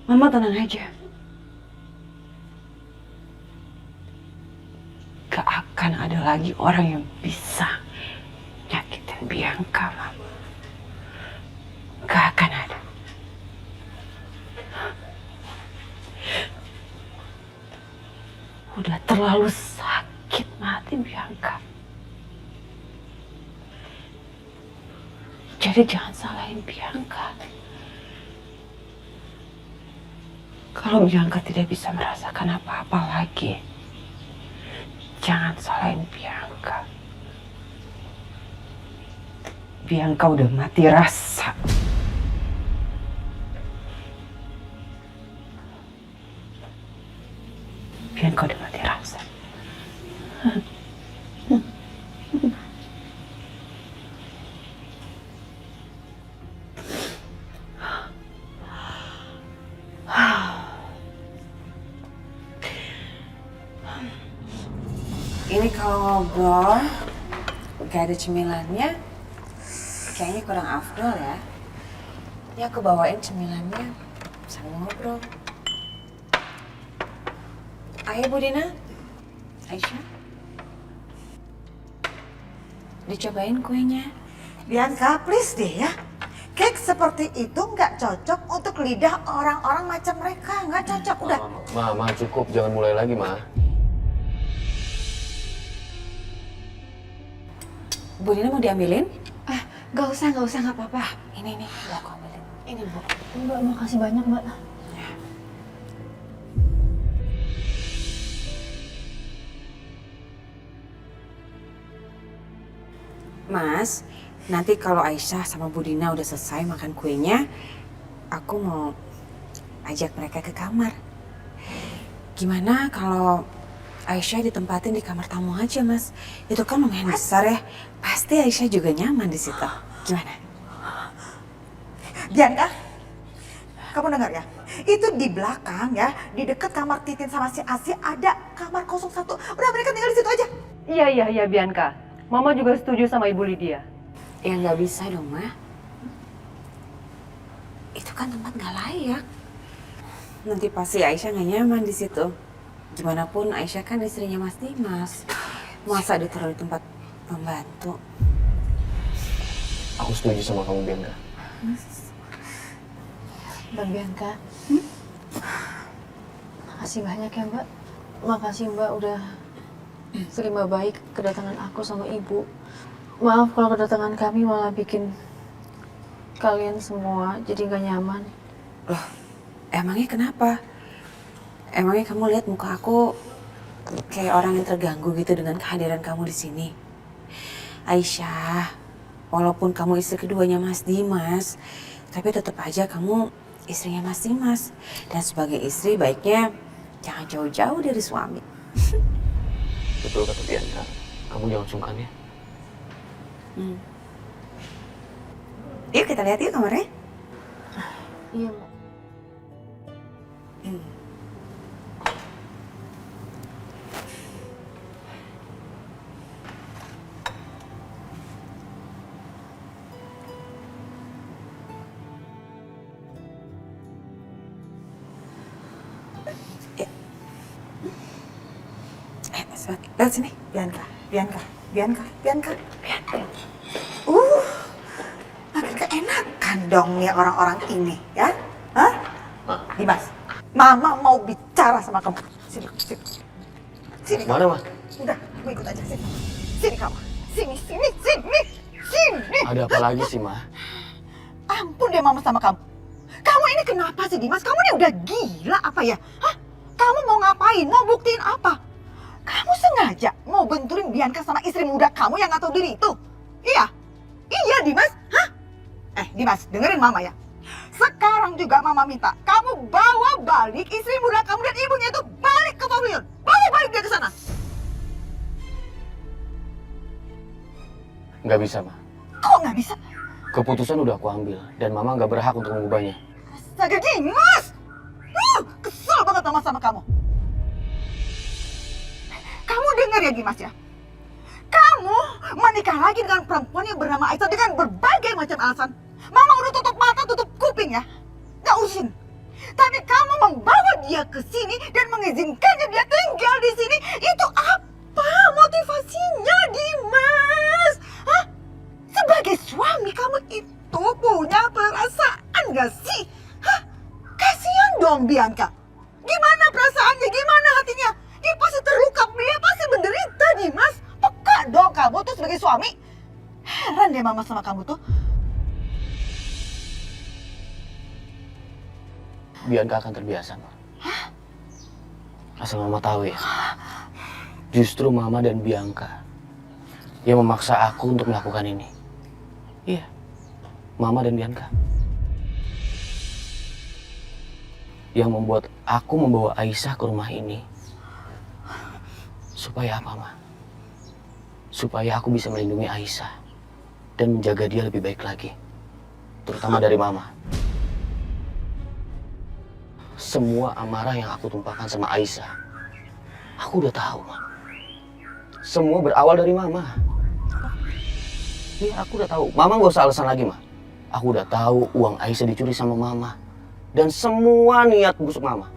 Mama tenang aja. Gak akan ada lagi orang yang bisa nyakitin Bianca, Mama. Gak akan ada. Udah terlalu sakit mati Bianca. Jadi jangan salahin Bianca. Kalau Bianca tidak bisa merasakan apa-apa lagi, jangan salahin Bianca. Bianca udah mati rasa. Bianca udah mati rasa. Ini kalau ngobrol gak ada cemilannya, kayaknya kurang afdol ya. Ini aku bawain cemilannya sambil ngobrol. Ayo Bu Dina, Aisyah, dicobain kuenya.
Bianca, please deh ya. Cake seperti itu nggak cocok untuk lidah orang-orang macam mereka. Nggak cocok, udah.
Ma, cukup. Jangan mulai lagi, Ma.
Bu Dina mau diambilin?
gak usah, gak apa-apa.
Ini, udah aku ambilin. Ini Bu.
Mbak, makasih banyak Mbak.
Mas, nanti kalau Aisyah sama Bu Dina udah selesai makan kuenya, aku mau ajak mereka ke kamar. Gimana kalau Aisyah ditempatin di kamar tamu aja, Mas? Itu kan lumayan besar ya. Pasti Aisyah juga nyaman di situ. Gimana?
Bianca, kamu dengar ya? Itu di belakang ya, di dekat kamar Titin sama si Asi ada kamar 01. Udah mereka tinggal di situ aja.
Iya Bianca. Mama juga setuju sama Ibu Lydia.
Ya nggak bisa dong, Ma. Itu kan tempat nggak layak. Nanti pasti Aisyah nggak nyaman di situ. Gimana pun Aisyah kan istrinya Mas Dimas. Masa ditaruh di tempat pembantu?
Aku setuju sama kamu, Bianca.
Mbak Bianca, makasih banyak ya Mbak. Makasih Mbak udah terima baik kedatangan aku sama Ibu. Maaf kalau kedatangan kami malah bikin kalian semua jadi gak nyaman.
Loh, emangnya kenapa? Emangnya kamu lihat muka aku kayak orang yang terganggu gitu dengan kehadiran kamu di sini? Aisyah, walaupun kamu istri keduanya Mas Dimas, tapi tetap aja kamu istrinya Mas Dimas. Dan sebagai istri baiknya jangan jauh-jauh dari suami.
Betul kata Bianca. Kamu jangan sungkan ya.
Yuk kita lihat yuk kamarnya.
Iya Mbak.
Lihat sini.
Bianca. Makin keenakan dong nih orang-orang ini, ya? Hah? Dimas, Mama mau bicara sama kamu. Sini. Sini.
Mana, Ma?
Udah, gue ikut aja sini. Sini kamu. Sini.
Ada apa lagi sih, Ma?
Ampun deh Mama sama kamu. Kamu ini kenapa sih Dimas? Kamu ini udah gila apa ya? Hah? Kamu mau ngapain? Mau buktiin apa? Kamu sengaja mau benturin Bianca sama istri muda kamu yang gak tahu diri itu? Iya? Iya Dimas? Hah? Dimas, dengerin Mama ya. Sekarang juga Mama minta kamu bawa balik istri muda kamu dan ibunya itu balik ke pavilion. Bawa balik dia ke sana.
Nggak bisa, Ma.
Kok nggak bisa?
Keputusan udah aku ambil dan Mama nggak berhak untuk mengubahnya.
Astaga Dimas! Kesel banget Mama sama kamu. Kamu dengar ya Dimas ya? Kamu menikah lagi dengan perempuan yang bernama Aisyah dengan berbagai macam alasan. Mama udah tutup mata, tutup kuping ya. Gak usin. Tapi kamu membawa dia ke sini dan mengizinkannya dia tinggal di sini. Itu apa motivasinya Dimas? Hah? Sebagai suami kamu itu punya perasaan gak sih? Hah? Kasihan dong Bianca. Gimana perasaannya? Gimana hatinya? Dia pasti terluka, dia pasti menderita Dimas. Peka dong kamu tuh sebagai suami. Heran deh Mama sama kamu tuh.
Bianca akan terbiasa, Ma. Asal Mama tahu ya. Justru Mama dan Bianca yang memaksa aku untuk melakukan ini. Iya, Mama dan Bianca. Yang membuat aku membawa Aisyah ke rumah ini. Supaya apa, Ma? Supaya aku bisa melindungi Aisyah dan menjaga dia lebih baik lagi. Terutama dari Mama. Semua amarah yang aku tumpahkan sama Aisyah, aku udah tahu, Ma. Semua berawal dari Mama. Iya, aku udah tahu. Mama gak usah alasan lagi, Ma. Aku udah tahu uang Aisyah dicuri sama Mama. Dan semua niat busuk Mama.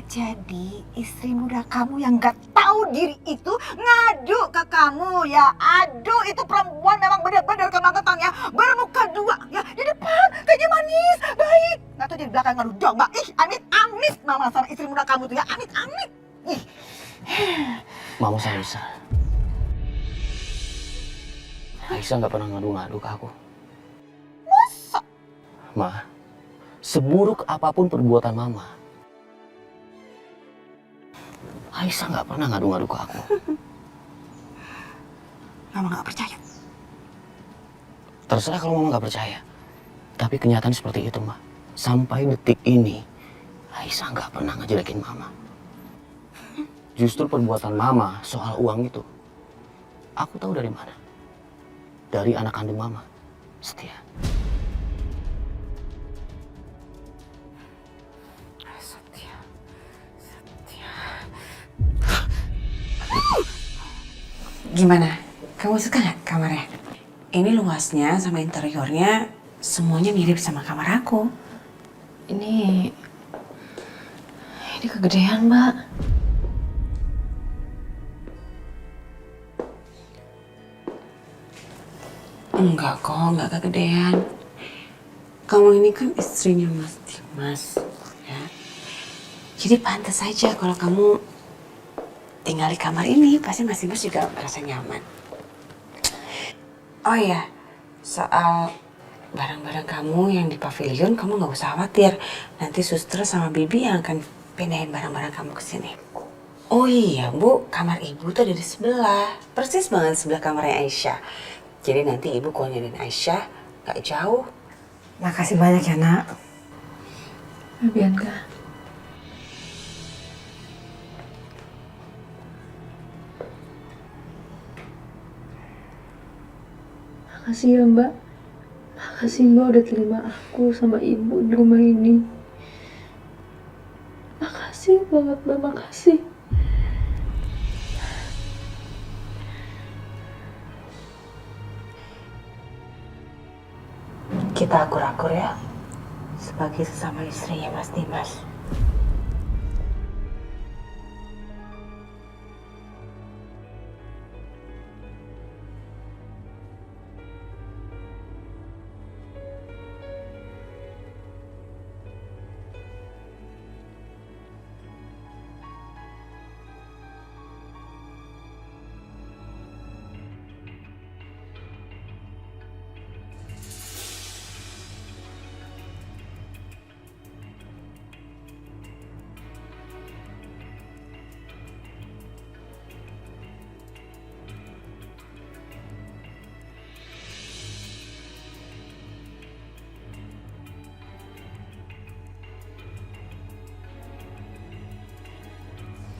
Jadi istri muda kamu yang gak tahu diri itu ngadu ke kamu ya. Aduh, itu perempuan memang benar-benar kebangketan ya. Bermuka dua ya. Di depan kayaknya manis, baik. Gak tahu di belakang ngadu domba. Ih, amit-amit Mama sama istri muda kamu tuh ya. Amit-amit. Ih.
Mama sama Aisyah. Aisyah gak pernah ngadu-ngadu ke aku.
Masa?
Ma, seburuk apapun perbuatan Mama, Aisyah nggak pernah ngadu-ngadu ke aku.
Mama nggak percaya.
Terserah kalau Mama nggak percaya. Tapi kenyataan seperti itu, Ma. Sampai detik ini, Aisyah nggak pernah ngejelekin Mama. Justru perbuatan Mama soal uang itu, aku tahu dari mana. Dari anak kandung Mama, Setia.
Gimana? Kamu suka nggak kamarnya? Ini luasnya sama interiornya semuanya mirip sama kamar aku.
Ini kegedean, Mbak.
Enggak kok, enggak kegedean. Kamu ini kan istrinya Mas Dimas, ya. Jadi pantas saja kalau kamu tinggal di kamar ini, pasti Mas Dimas juga merasa nyaman. Oh iya, soal barang-barang kamu yang di pavilion, kamu nggak usah khawatir. Nanti suster sama bibi yang akan pindahin barang-barang kamu ke sini. Oh iya, Bu, kamar ibu tuh ada di sebelah. Persis banget sebelah kamarnya Aisyah. Jadi nanti ibu kalau nyariin Aisyah, gak jauh. Makasih banyak ya, Nak.
Bianca. Makasih ya Mbak. Makasih Mbak udah terima aku sama ibu di rumah ini. Makasih banget Mbak, makasih.
Kita akur-akur ya, sebagai sesama istrinya Mas Dimas.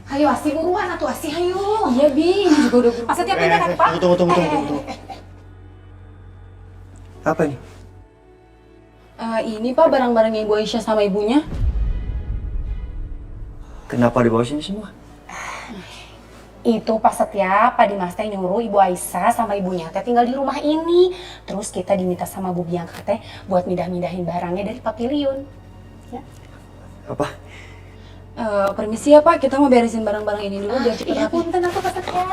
Ayo Asi buruan atuh Asi ayo. Iya Bi, ini juga udah buruan. Setiap kita kan Pak.
Tunggu. Apa ini?
Ini Pak barang-barangnya Ibu Aisyah sama ibunya.
Kenapa dibawa sini semua?
Itu Pak Setia, Pak Dimas teh nyuruh Ibu Aisyah sama ibunya teh tinggal di rumah ini. Terus kita diminta sama Bu Bianca teh buat mindah-mindahin barangnya dari pavilion. Ya.
Apa?
Permisi ya Pak, kita mau beresin barang-barang ini dulu biar cepet rapi. Iya punten aku Pak Setia.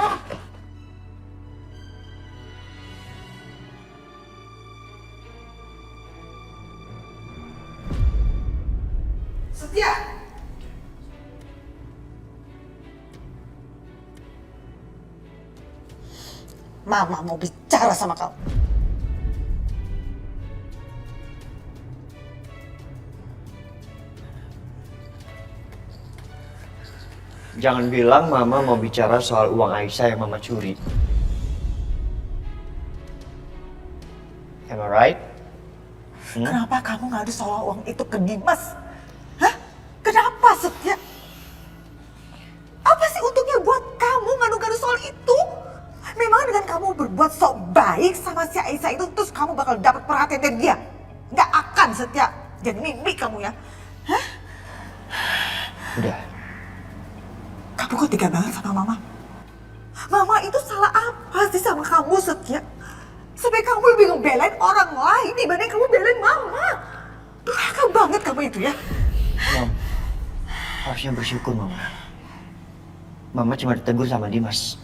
Setia! Mama mau bicara sama kamu.
Jangan bilang Mama mau bicara soal uang Aisyah yang Mama curi. Am I right?
Kenapa kamu ngadu soal uang itu ke Dimas? Hah? Kenapa Setia? Apa sih untungnya buat kamu ngadu-ngadu soal itu? Memang dengan kamu berbuat sok baik sama si Aisyah itu, terus kamu bakal dapat perhatian dari dia? Nggak akan Setia. Jangan mimpi kamu ya. Hah?
Udah.
Kamu kok tega banget sama Mama? Mama itu salah apa sih sama kamu Setia? Sampai kamu lebih ngebelain orang lain dibanding kamu belain Mama. Durhaka banget kamu itu ya.
Mama, harusnya bersyukur Mama. Mama cuma ditegur sama Dimas.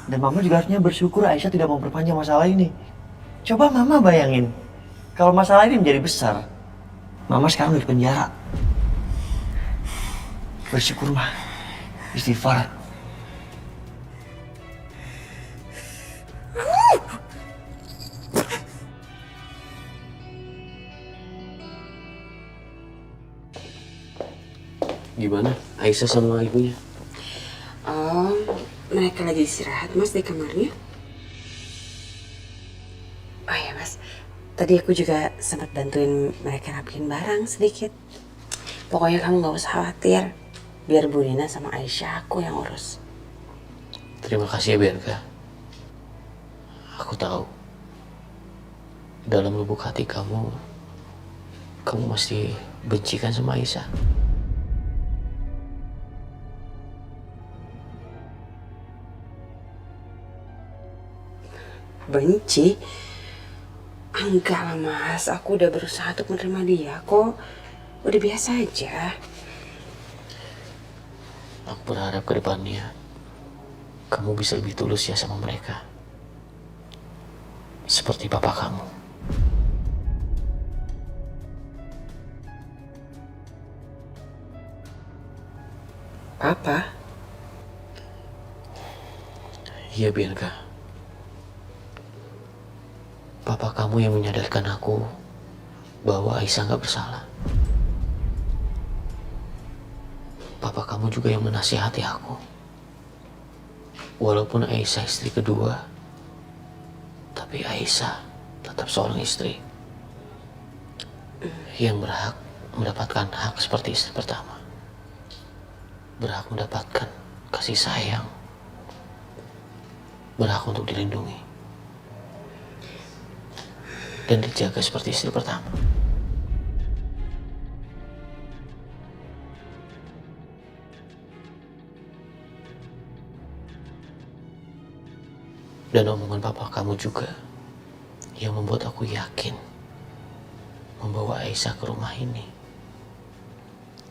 Dan Mama juga harusnya bersyukur Aisyah tidak mau memperpanjang masalah ini. Coba Mama bayangin, kalau masalah ini menjadi besar, Mama sekarang di penjara. Bersyukur mah, istighfar.
Gimana Aisyah sama ibunya?
Oh, mereka lagi istirahat Mas di kamarnya. Oh ya Mas, tadi aku juga sempat bantuin mereka rapiin barang sedikit. Pokoknya kamu gak usah khawatir. Biar Bu Nina sama Aisyah aku yang urus.
Terima kasih ya Bianca. Aku tahu dalam lubuk hati kamu masih benci kan sama Aisyah.
benci. Enggak lah Mas, aku udah berusaha untuk menerima dia kok. Udah biasa aja.
Aku berharap ke depannya kamu bisa lebih tulus ya sama mereka. Seperti papa kamu.
Papa?
Iya Bianca. Papa kamu yang menyadarkan aku bahwa Aisyah nggak bersalah. Papa kamu juga yang menasihati aku. Walaupun Aisyah istri kedua, tapi Aisyah tetap seorang istri yang berhak mendapatkan hak seperti istri pertama. Berhak mendapatkan kasih sayang. Berhak untuk dilindungi. Dan dijaga seperti istri pertama. Dan omongan papa kamu juga yang membuat aku yakin membawa Aisyah ke rumah ini.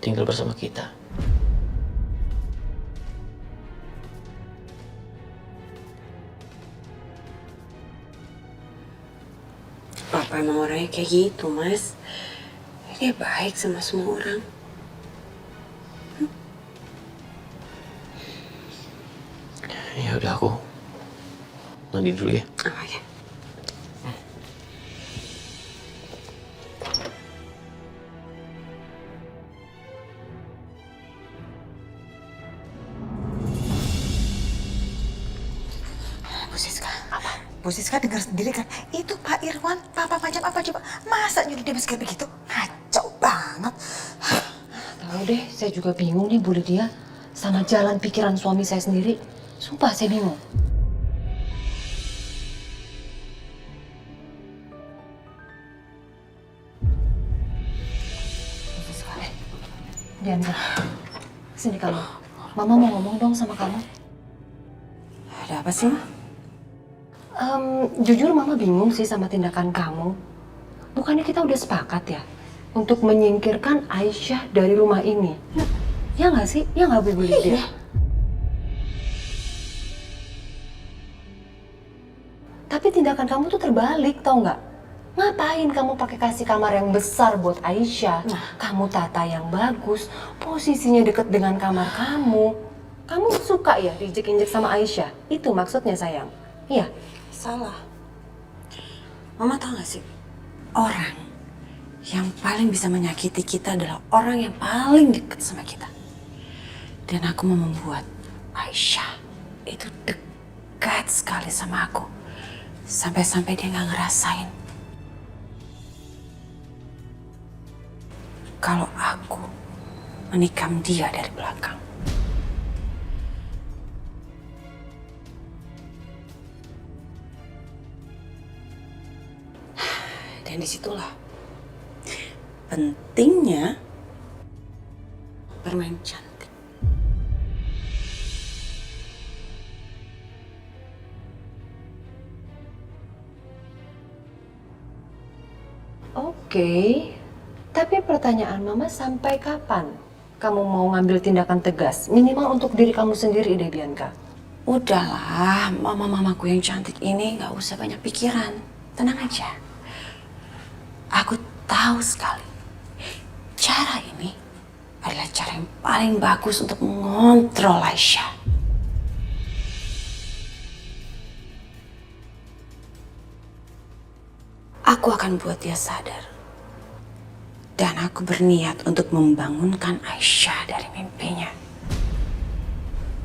Tinggal bersama kita.
Papa emang orangnya kayak gitu, Mas. Dia baik sama semua orang.
Ya udah aku mandi dulu ya.
Oh ya.
Bu Siska, apa? Bu Siska dengar sendiri kan? Itu Pak Irwan, papa macam apa coba? Masa nyuruh dia kayak begitu? Kacau banget.
Tahu deh, saya juga bingung nih Bu Lydia. Sama jalan pikiran suami saya sendiri. Sumpah saya bingung. Diandra, sini kamu. Mama mau ngomong dong sama kamu.
Ada apa sih, Ma?
Jujur Mama bingung sih sama tindakan kamu. Bukannya kita udah sepakat ya untuk menyingkirkan Aisyah dari rumah ini? Ya nggak sih? Ya nggak Bu Lydia? Tapi tindakan kamu tuh terbalik, tau nggak? Ngapain kamu pakai kasih kamar yang besar buat Aisyah? Kamu tata yang bagus, posisinya deket dengan kamar kamu. Kamu suka ya diinjek-injek sama Aisyah? Itu maksudnya sayang. Iya.
Salah. Mama tahu gak sih? Orang yang paling bisa menyakiti kita adalah orang yang paling dekat sama kita. Dan aku mau membuat Aisyah itu dekat sekali sama aku. Sampai-sampai dia gak ngerasain kalau aku menikam dia dari belakang. Dan disitulah pentingnya bermain cantik.
Oke. Tapi pertanyaan Mama, sampai kapan kamu mau ngambil tindakan tegas? Minimal untuk diri kamu sendiri deh, Bianca.
Udahlah, mama-mamaku yang cantik ini gak usah banyak pikiran. Tenang aja. Aku tahu sekali, cara ini adalah cara yang paling bagus untuk mengontrol Aisyah. Aku akan buat dia sadar. Dan aku berniat untuk membangunkan Aisyah dari mimpinya.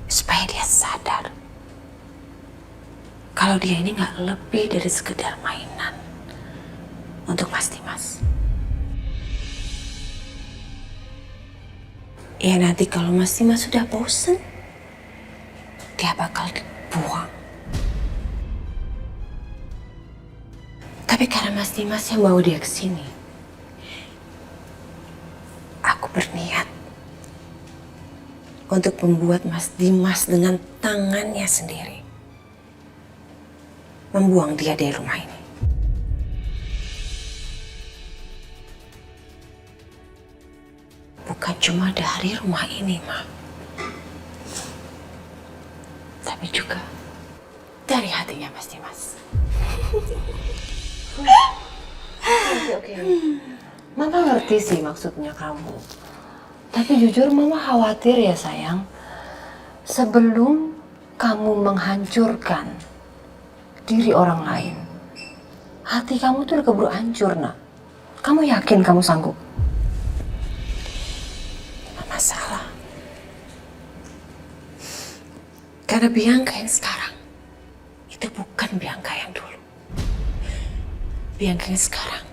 Supaya dia sadar kalau dia ini gak lebih dari sekedar mainan untuk Mas Dimas. Ya nanti kalau Mas Dimas sudah bosen, dia bakal dibuang. Tapi karena Mas Dimas yang bawa dia ke sini, aku berniat untuk membuat Mas Dimas dengan tangannya sendiri membuang dia dari rumah ini. Bukan cuma dari rumah ini, Ma. Tapi juga dari hatinya Mas Dimas. Oke. Mama ngerti sih maksudnya kamu. Tapi jujur Mama khawatir ya sayang. Sebelum kamu menghancurkan diri orang lain, hati kamu tuh udah keburu hancur, Nak. Kamu yakin kamu sanggup? Masalah. Karena Bianca yang sekarang itu bukan Bianca yang dulu. Bianca yang sekarang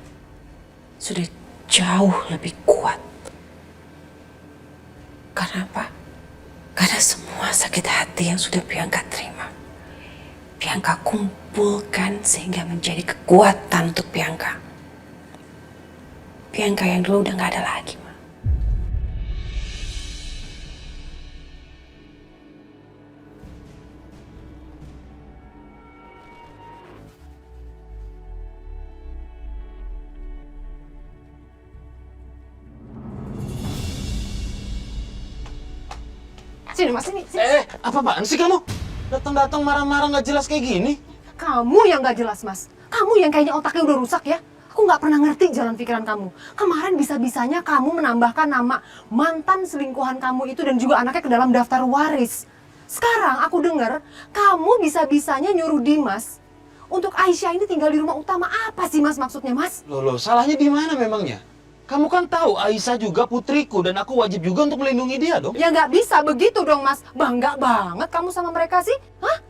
sudah jauh lebih kuat. Karena apa? Karena semua sakit hati yang sudah Bianca terima, Bianca kumpulkan sehingga menjadi kekuatan untuk Bianca. Bianca yang dulu udah gak ada lagi, Ma.
Sini Mas, sini.
Apaan sih kamu? Datang-datang marah-marah nggak jelas kayak gini?
Kamu yang gak jelas, Mas. Kamu yang kayaknya otaknya udah rusak ya. Aku gak pernah ngerti jalan pikiran kamu. Kemarin bisa-bisanya kamu menambahkan nama mantan selingkuhan kamu itu dan juga anaknya ke dalam daftar waris. Sekarang aku dengar kamu bisa-bisanya nyuruh Dimas untuk Aisyah ini tinggal di rumah utama. Apa sih Mas maksudnya, Mas?
Loh, salahnya di mana memangnya? Kamu kan tahu Aisyah juga putriku dan aku wajib juga untuk melindungi dia dong.
Ya nggak bisa begitu dong, Mas. Bangga banget kamu sama mereka sih. Hah?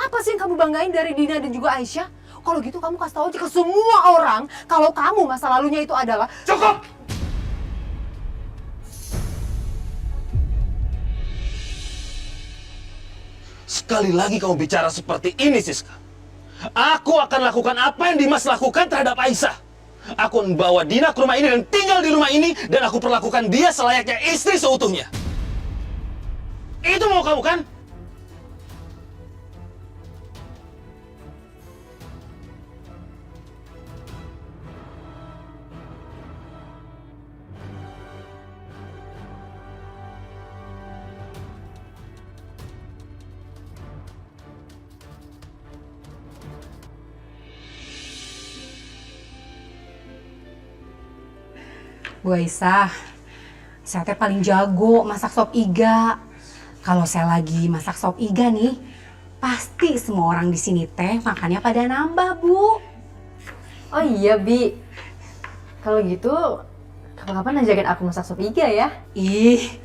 Apa sih yang kamu banggain dari Dina dan juga Aisyah? Kalau gitu kamu kasih tahu aja ke semua orang kalau kamu masa lalunya itu adalah...
Cukup! Sekali lagi kamu bicara seperti ini, Siska. Aku akan lakukan apa yang Dimas lakukan terhadap Aisyah. Aku membawa Dina ke rumah ini dan tinggal di rumah ini dan aku perlakukan dia selayaknya istri seutuhnya. Itu mau kamu kan?
Bu Aisyah, saya teh paling jago masak sop iga. Kalau saya lagi masak sop iga nih, pasti semua orang di sini teh makannya pada nambah, Bu.
Oh iya, Bi. Kalau gitu, kapan-kapan ajakin aku masak sop iga ya?
Ih,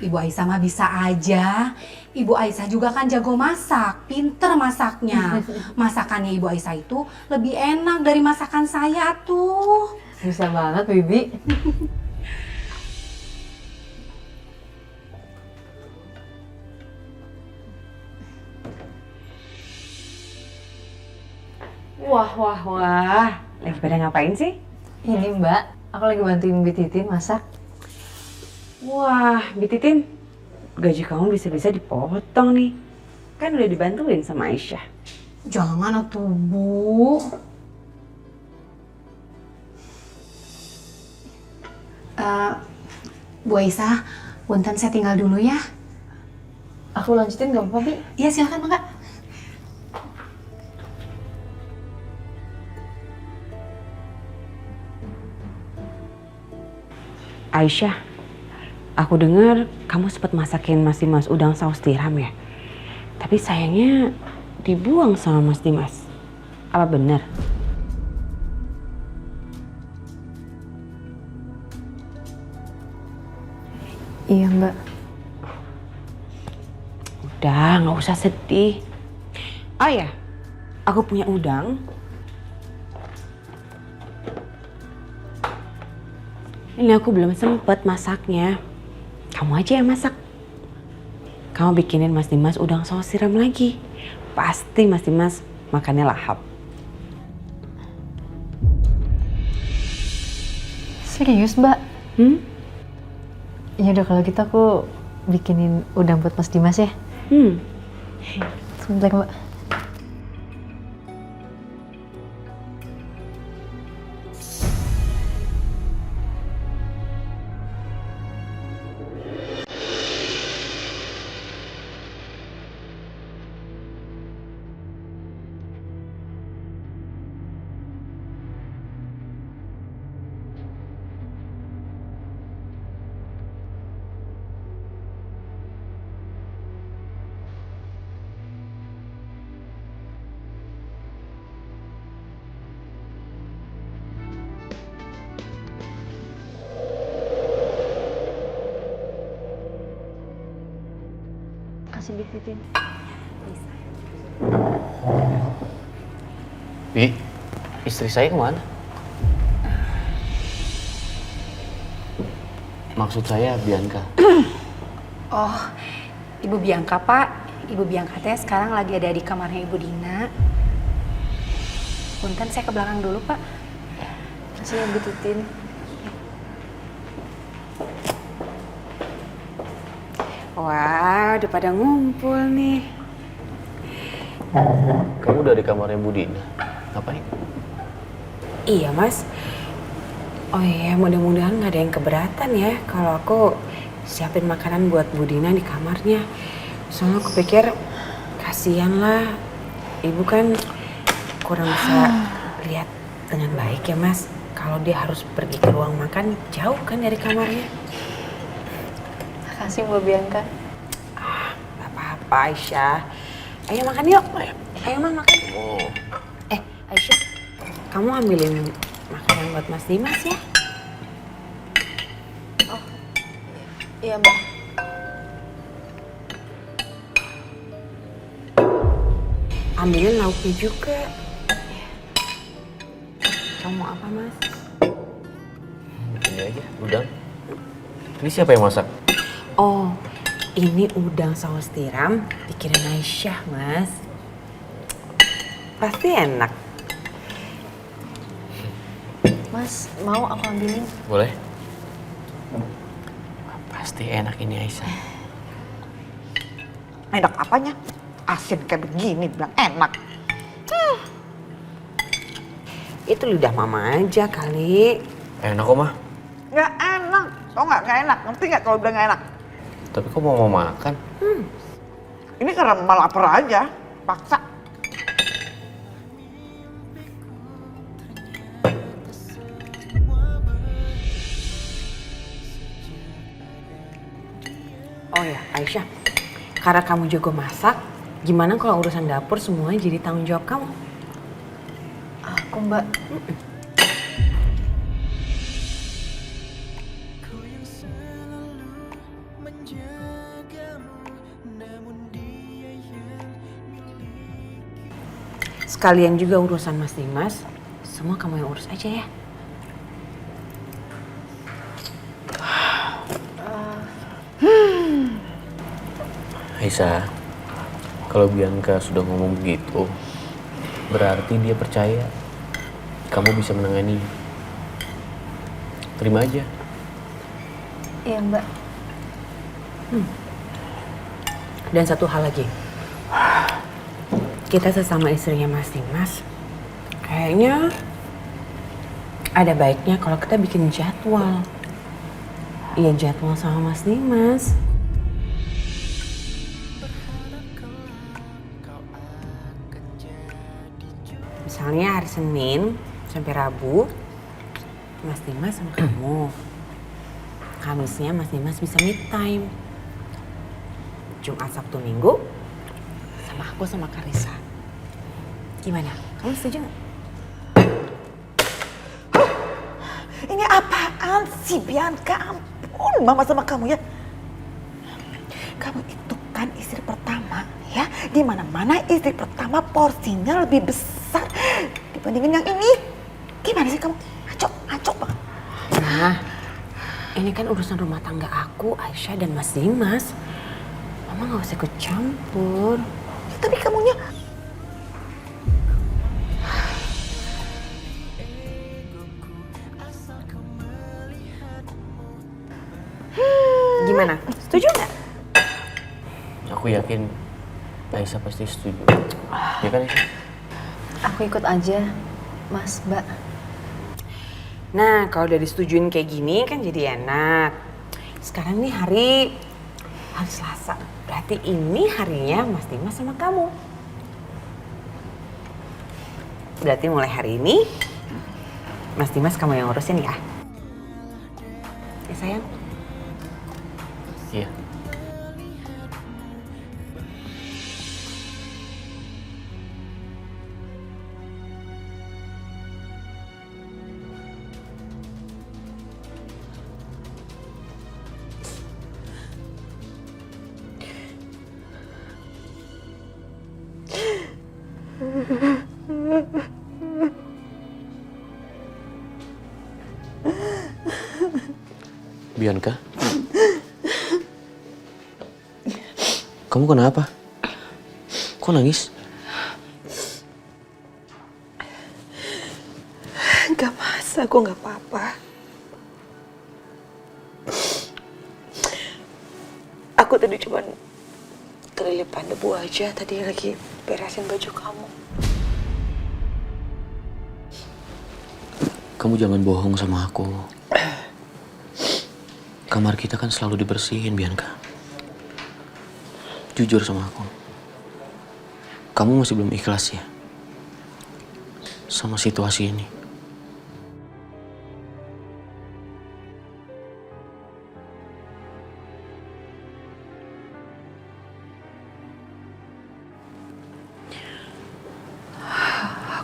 Ibu Aisyah mah bisa aja. Ibu Aisyah juga kan jago masak, pinter masaknya. Masakannya Ibu Aisyah itu lebih enak dari masakan saya tuh.
Bisa banget, Bibi.
Wah. Lagi pada ngapain sih?
Ini Mbak, aku lagi bantuin Bi Titin masak.
Wah, Bi Titin, gaji kamu bisa-bisa dipotong nih. Kan udah dibantuin sama Aisyah.
Jangan atuh, Bu. Bu Aisyah, punten saya tinggal dulu ya.
Aku lanjutin gak apa-apa, Bi?
Iya, silakan, Mbak.
Aisyah, aku dengar kamu sempat masakin Mas Dimas udang saus tiram ya? Tapi sayangnya dibuang sama Mas Dimas. Apa benar?
Iya, Mbak.
Udah, nggak usah sedih. Oh ya, aku punya udang. Ini aku belum sempet masaknya. Kamu aja yang masak. Kamu bikinin Mas Dimas udang saus tiram lagi. Pasti Mas Dimas makannya lahap.
Serius, Mbak? Ya udah kalau gitu aku bikinin udang buat Mas Dimas ya. Sebentar, Mbak. Makasih Bik Titin.
Bi, istri saya kemana? Maksud saya Bianca.
Oh, Ibu Bianca, Pak. Ibu Bianca teh sekarang lagi ada di kamarnya Ibu Dina. Punten, saya ke belakang dulu, Pak.
Makasih ya Bik Titin.
Wah, udah pada ngumpul nih.
Kamu udah di kamarnya Bu Dina. Ngapain?
Iya, Mas. Oh iya, mudah-mudahan nggak ada yang keberatan ya kalau aku siapin makanan buat Bu Dina di kamarnya. Soalnya aku pikir kasihan lah, Ibu kan kurang bisa lihat dengan baik ya, Mas. Kalau dia harus pergi ke ruang makan jauh kan dari kamarnya.
Makasih Mbak Bianca.
Gak apa-apa, Aisyah. Ayo makan yuk. Ayo makan. Aisyah, kamu ambilin makanan buat Mas Dimas ya.
Iya Mbak.
Ambilin lauknya juga. Kamu mau apa, Mas?
Ini aja, udang. Ini siapa yang masak?
Oh, ini udang saus tiram bikinin Aisyah, Mas. Pasti enak.
Mas, mau aku ambilin?
Boleh? Pasti enak ini Aisyah.
Enak apanya? Asin kayak begini bilang enak.
Itu lidah mama aja kali.
Enak kok, Mah.
Nggak enak. Tau nggak enak? Ngerti nggak kalau bilang nggak enak?
Tapi kok mau makan?
Ini karena malah lapar aja. Paksa.
Oh ya, Aisyah. Karena kamu jago masak, gimana kalau urusan dapur semuanya jadi tanggung jawab kamu?
Aku Mbak.
Sekalian juga urusan Mas Dimas, semua kamu yang urus aja ya.
Aisyah, kalau Bianca sudah ngomong begitu, berarti dia percaya kamu bisa menangani. Terima aja.
Iya Mbak.
Dan satu hal lagi, kita sesama istrinya Mas Dimas, kayaknya ada baiknya kalau kita bikin jadwal. Iya, jadwal sama Mas Dimas. Misalnya hari Senin sampai Rabu, Mas Dimas sama kamu. Kamisnya Mas Dimas bisa me time. Jumat, Sabtu, Minggu sama aku sama Karissa. Gimana? Kamu setuju nggak?
Ini apaan sih Bianca? Ampun mama sama kamu ya. Kamu itu kan istri pertama ya. Di mana-mana istri pertama porsinya lebih besar dibandingin yang ini. Gimana sih kamu? Acok banget.
Nah, ini kan urusan rumah tangga aku, Aisyah dan Mas Dimas. Mama nggak usah ikut campur.
Ya, tapi kamunya
Gimana? Setuju nggak?
Aku yakin Aisyah pasti setuju. Ya kan Aisyah?
Aku ikut aja, Mas, Mbak.
Nah, kalau udah disetujuin kayak gini kan jadi enak. Sekarang nih hari Selasa. Berarti ini harinya Mas Dimas sama kamu. Berarti mulai hari ini Mas Dimas kamu yang urusin ya? Ya sayang?
Iya. Bianca? Kamu kenapa? Kok nangis?
Gak mas, aku gak apa-apa. Aku tadi cuman kelilipan debu aja, tadi lagi beresin baju kamu.
Kamu jangan bohong sama aku. Kamar kita kan selalu dibersihin, Bianca. Jujur sama aku. Kamu masih belum ikhlas ya? Sama situasi ini.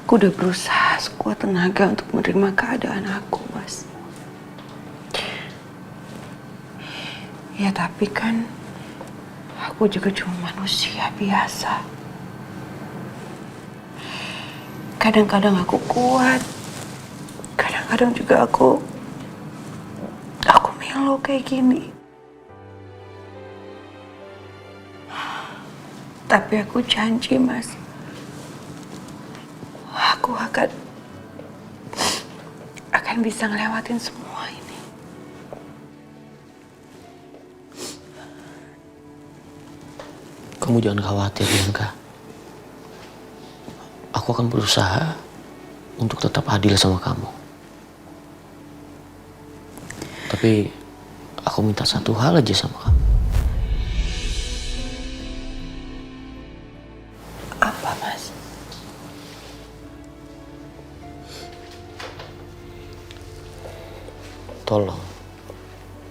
Aku udah berusaha sekuat tenaga untuk menerima keadaan aku, Mas. Ya tapi kan aku juga cuma manusia biasa. Kadang-kadang aku kuat, kadang-kadang juga aku melo kayak gini. Tapi aku janji, Mas. Aku akan bisa ngelewatin semua ini.
Kamu jangan khawatir, Bianca. Aku akan berusaha untuk tetap adil sama kamu. Tapi aku minta satu hal aja sama kamu.
Apa, Mas?
Tolong,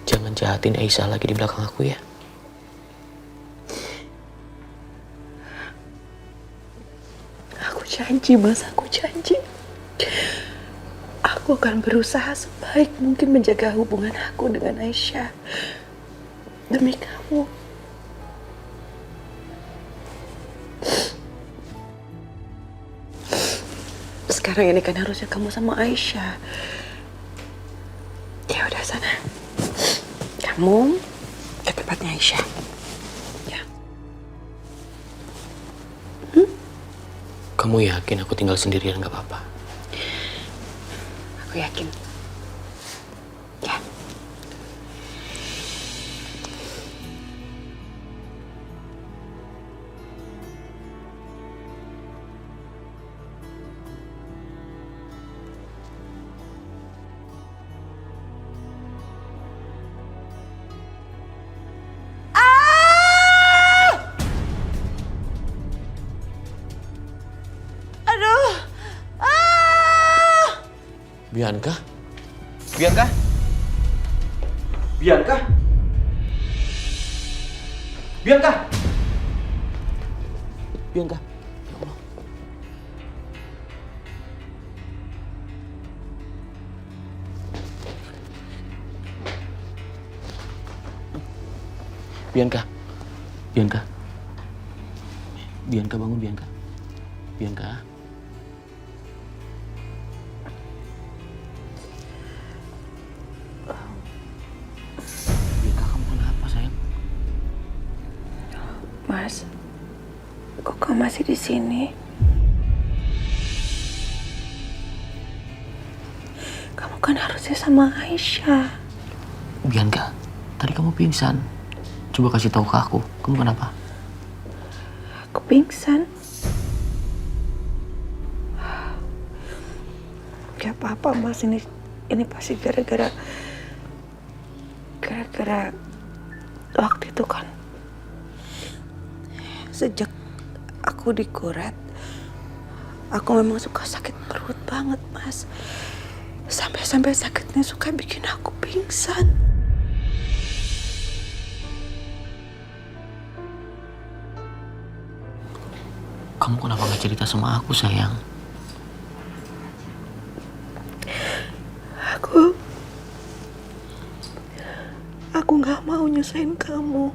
jangan jahatin Aisyah lagi di belakang aku ya.
Aku janji, Mas, aku janji. Aku akan berusaha sebaik mungkin menjaga hubungan aku dengan Aisyah. Demi kamu. Sekarang ini kan harusnya kamu sama Aisyah. Ya udah sana. Kamu ke tempatnya Aisyah. Ya.
Kamu yakin aku tinggal sendirian gak apa-apa?
Aku yakin. Ya.
Bianca?
Bianca? Bianca? Bianca?
Bianca? Ya Allah. Bianca? Bianca? Bianca bangun, Bianca. Bianca?
Mas, kok kamu masih di sini? Kamu kan harusnya sama Aisyah.
Bianca, tadi kamu pingsan. Coba kasih tahu ke aku, kamu kenapa?
Aku pingsan. Gak apa-apa, Mas, ini pasti gara-gara waktu itu kan. Sejak aku dikuret, aku memang suka sakit perut banget, Mas. Sampai sakitnya suka bikin aku pingsan.
Kamu kenapa gak cerita sama aku, sayang?
Aku gak mau nyusahin kamu.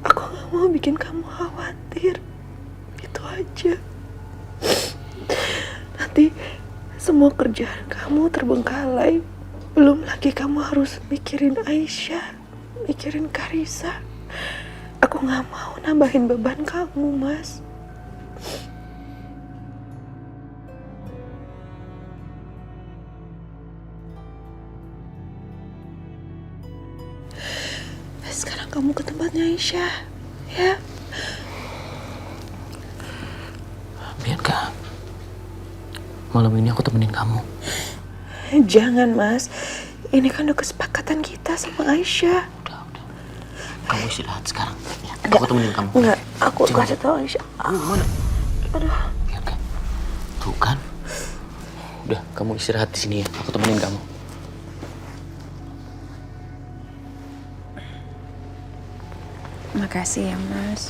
Aku gak mau bikin kamu khawatir. Itu aja. Nanti semua kerjaan kamu terbengkalai
Belum lagi kamu harus mikirin Aisyah, mikirin Karissa. Aku nggak mau nambahin beban kamu, Mas. Sekarang kamu ke tempatnya Aisyah, ya?
Bianca, malam ini aku temenin kamu.
Jangan, Mas. Ini kan udah kesepakatan kita sama Aisyah.
Udah. Kamu istirahat sekarang. Ya, aku temenin kamu.
Enggak, aku kasih tahu Aisyah.
Mana?
Aduh.
Bianca, tuh kan. Udah, kamu istirahat di sini ya. Aku temenin kamu.
Makasih ya, Mas.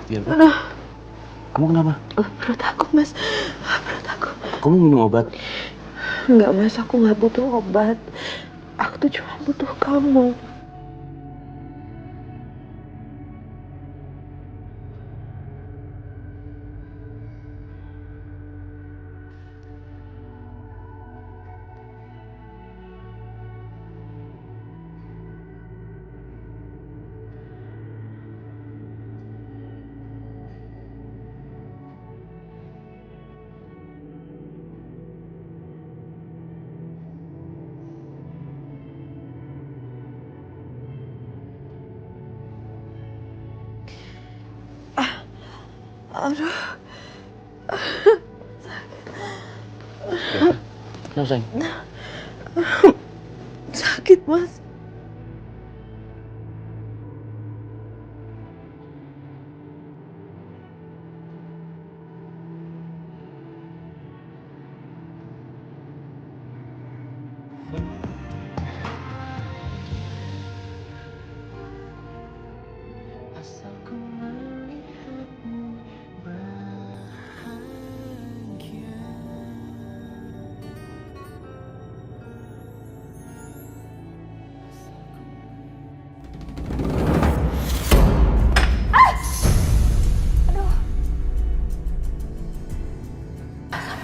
Bianca, kamu kenapa?
Perut aku, Mas. Perut aku.
Kamu minum obat?
Enggak, Mas. Aku nggak butuh obat. Aku tuh cuma butuh kamu. Aduh.
Kenapa, sayang?
Sakit, Mas.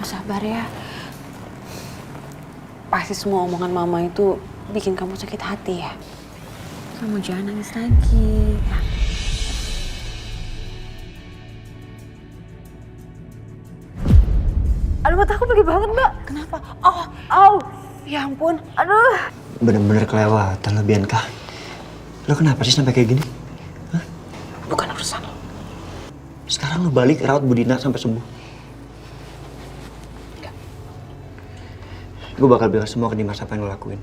Sabar ya. Pasti semua omongan mama itu bikin kamu sakit hati ya. Kamu jangan nangis lagi. Ya.
Aduh, mata aku perih banget, Mbak.
Kenapa? Ya ampun.
Aduh.
Bener-bener kelewatan lah, Bianca. Lo kenapa sih sampai kayak gini? Hah?
Bukan urusan lo.
Sekarang lo balik rawat Budina sampai sembuh. Gue bakal bilang semua ke Dimas apa yang lo lakuin.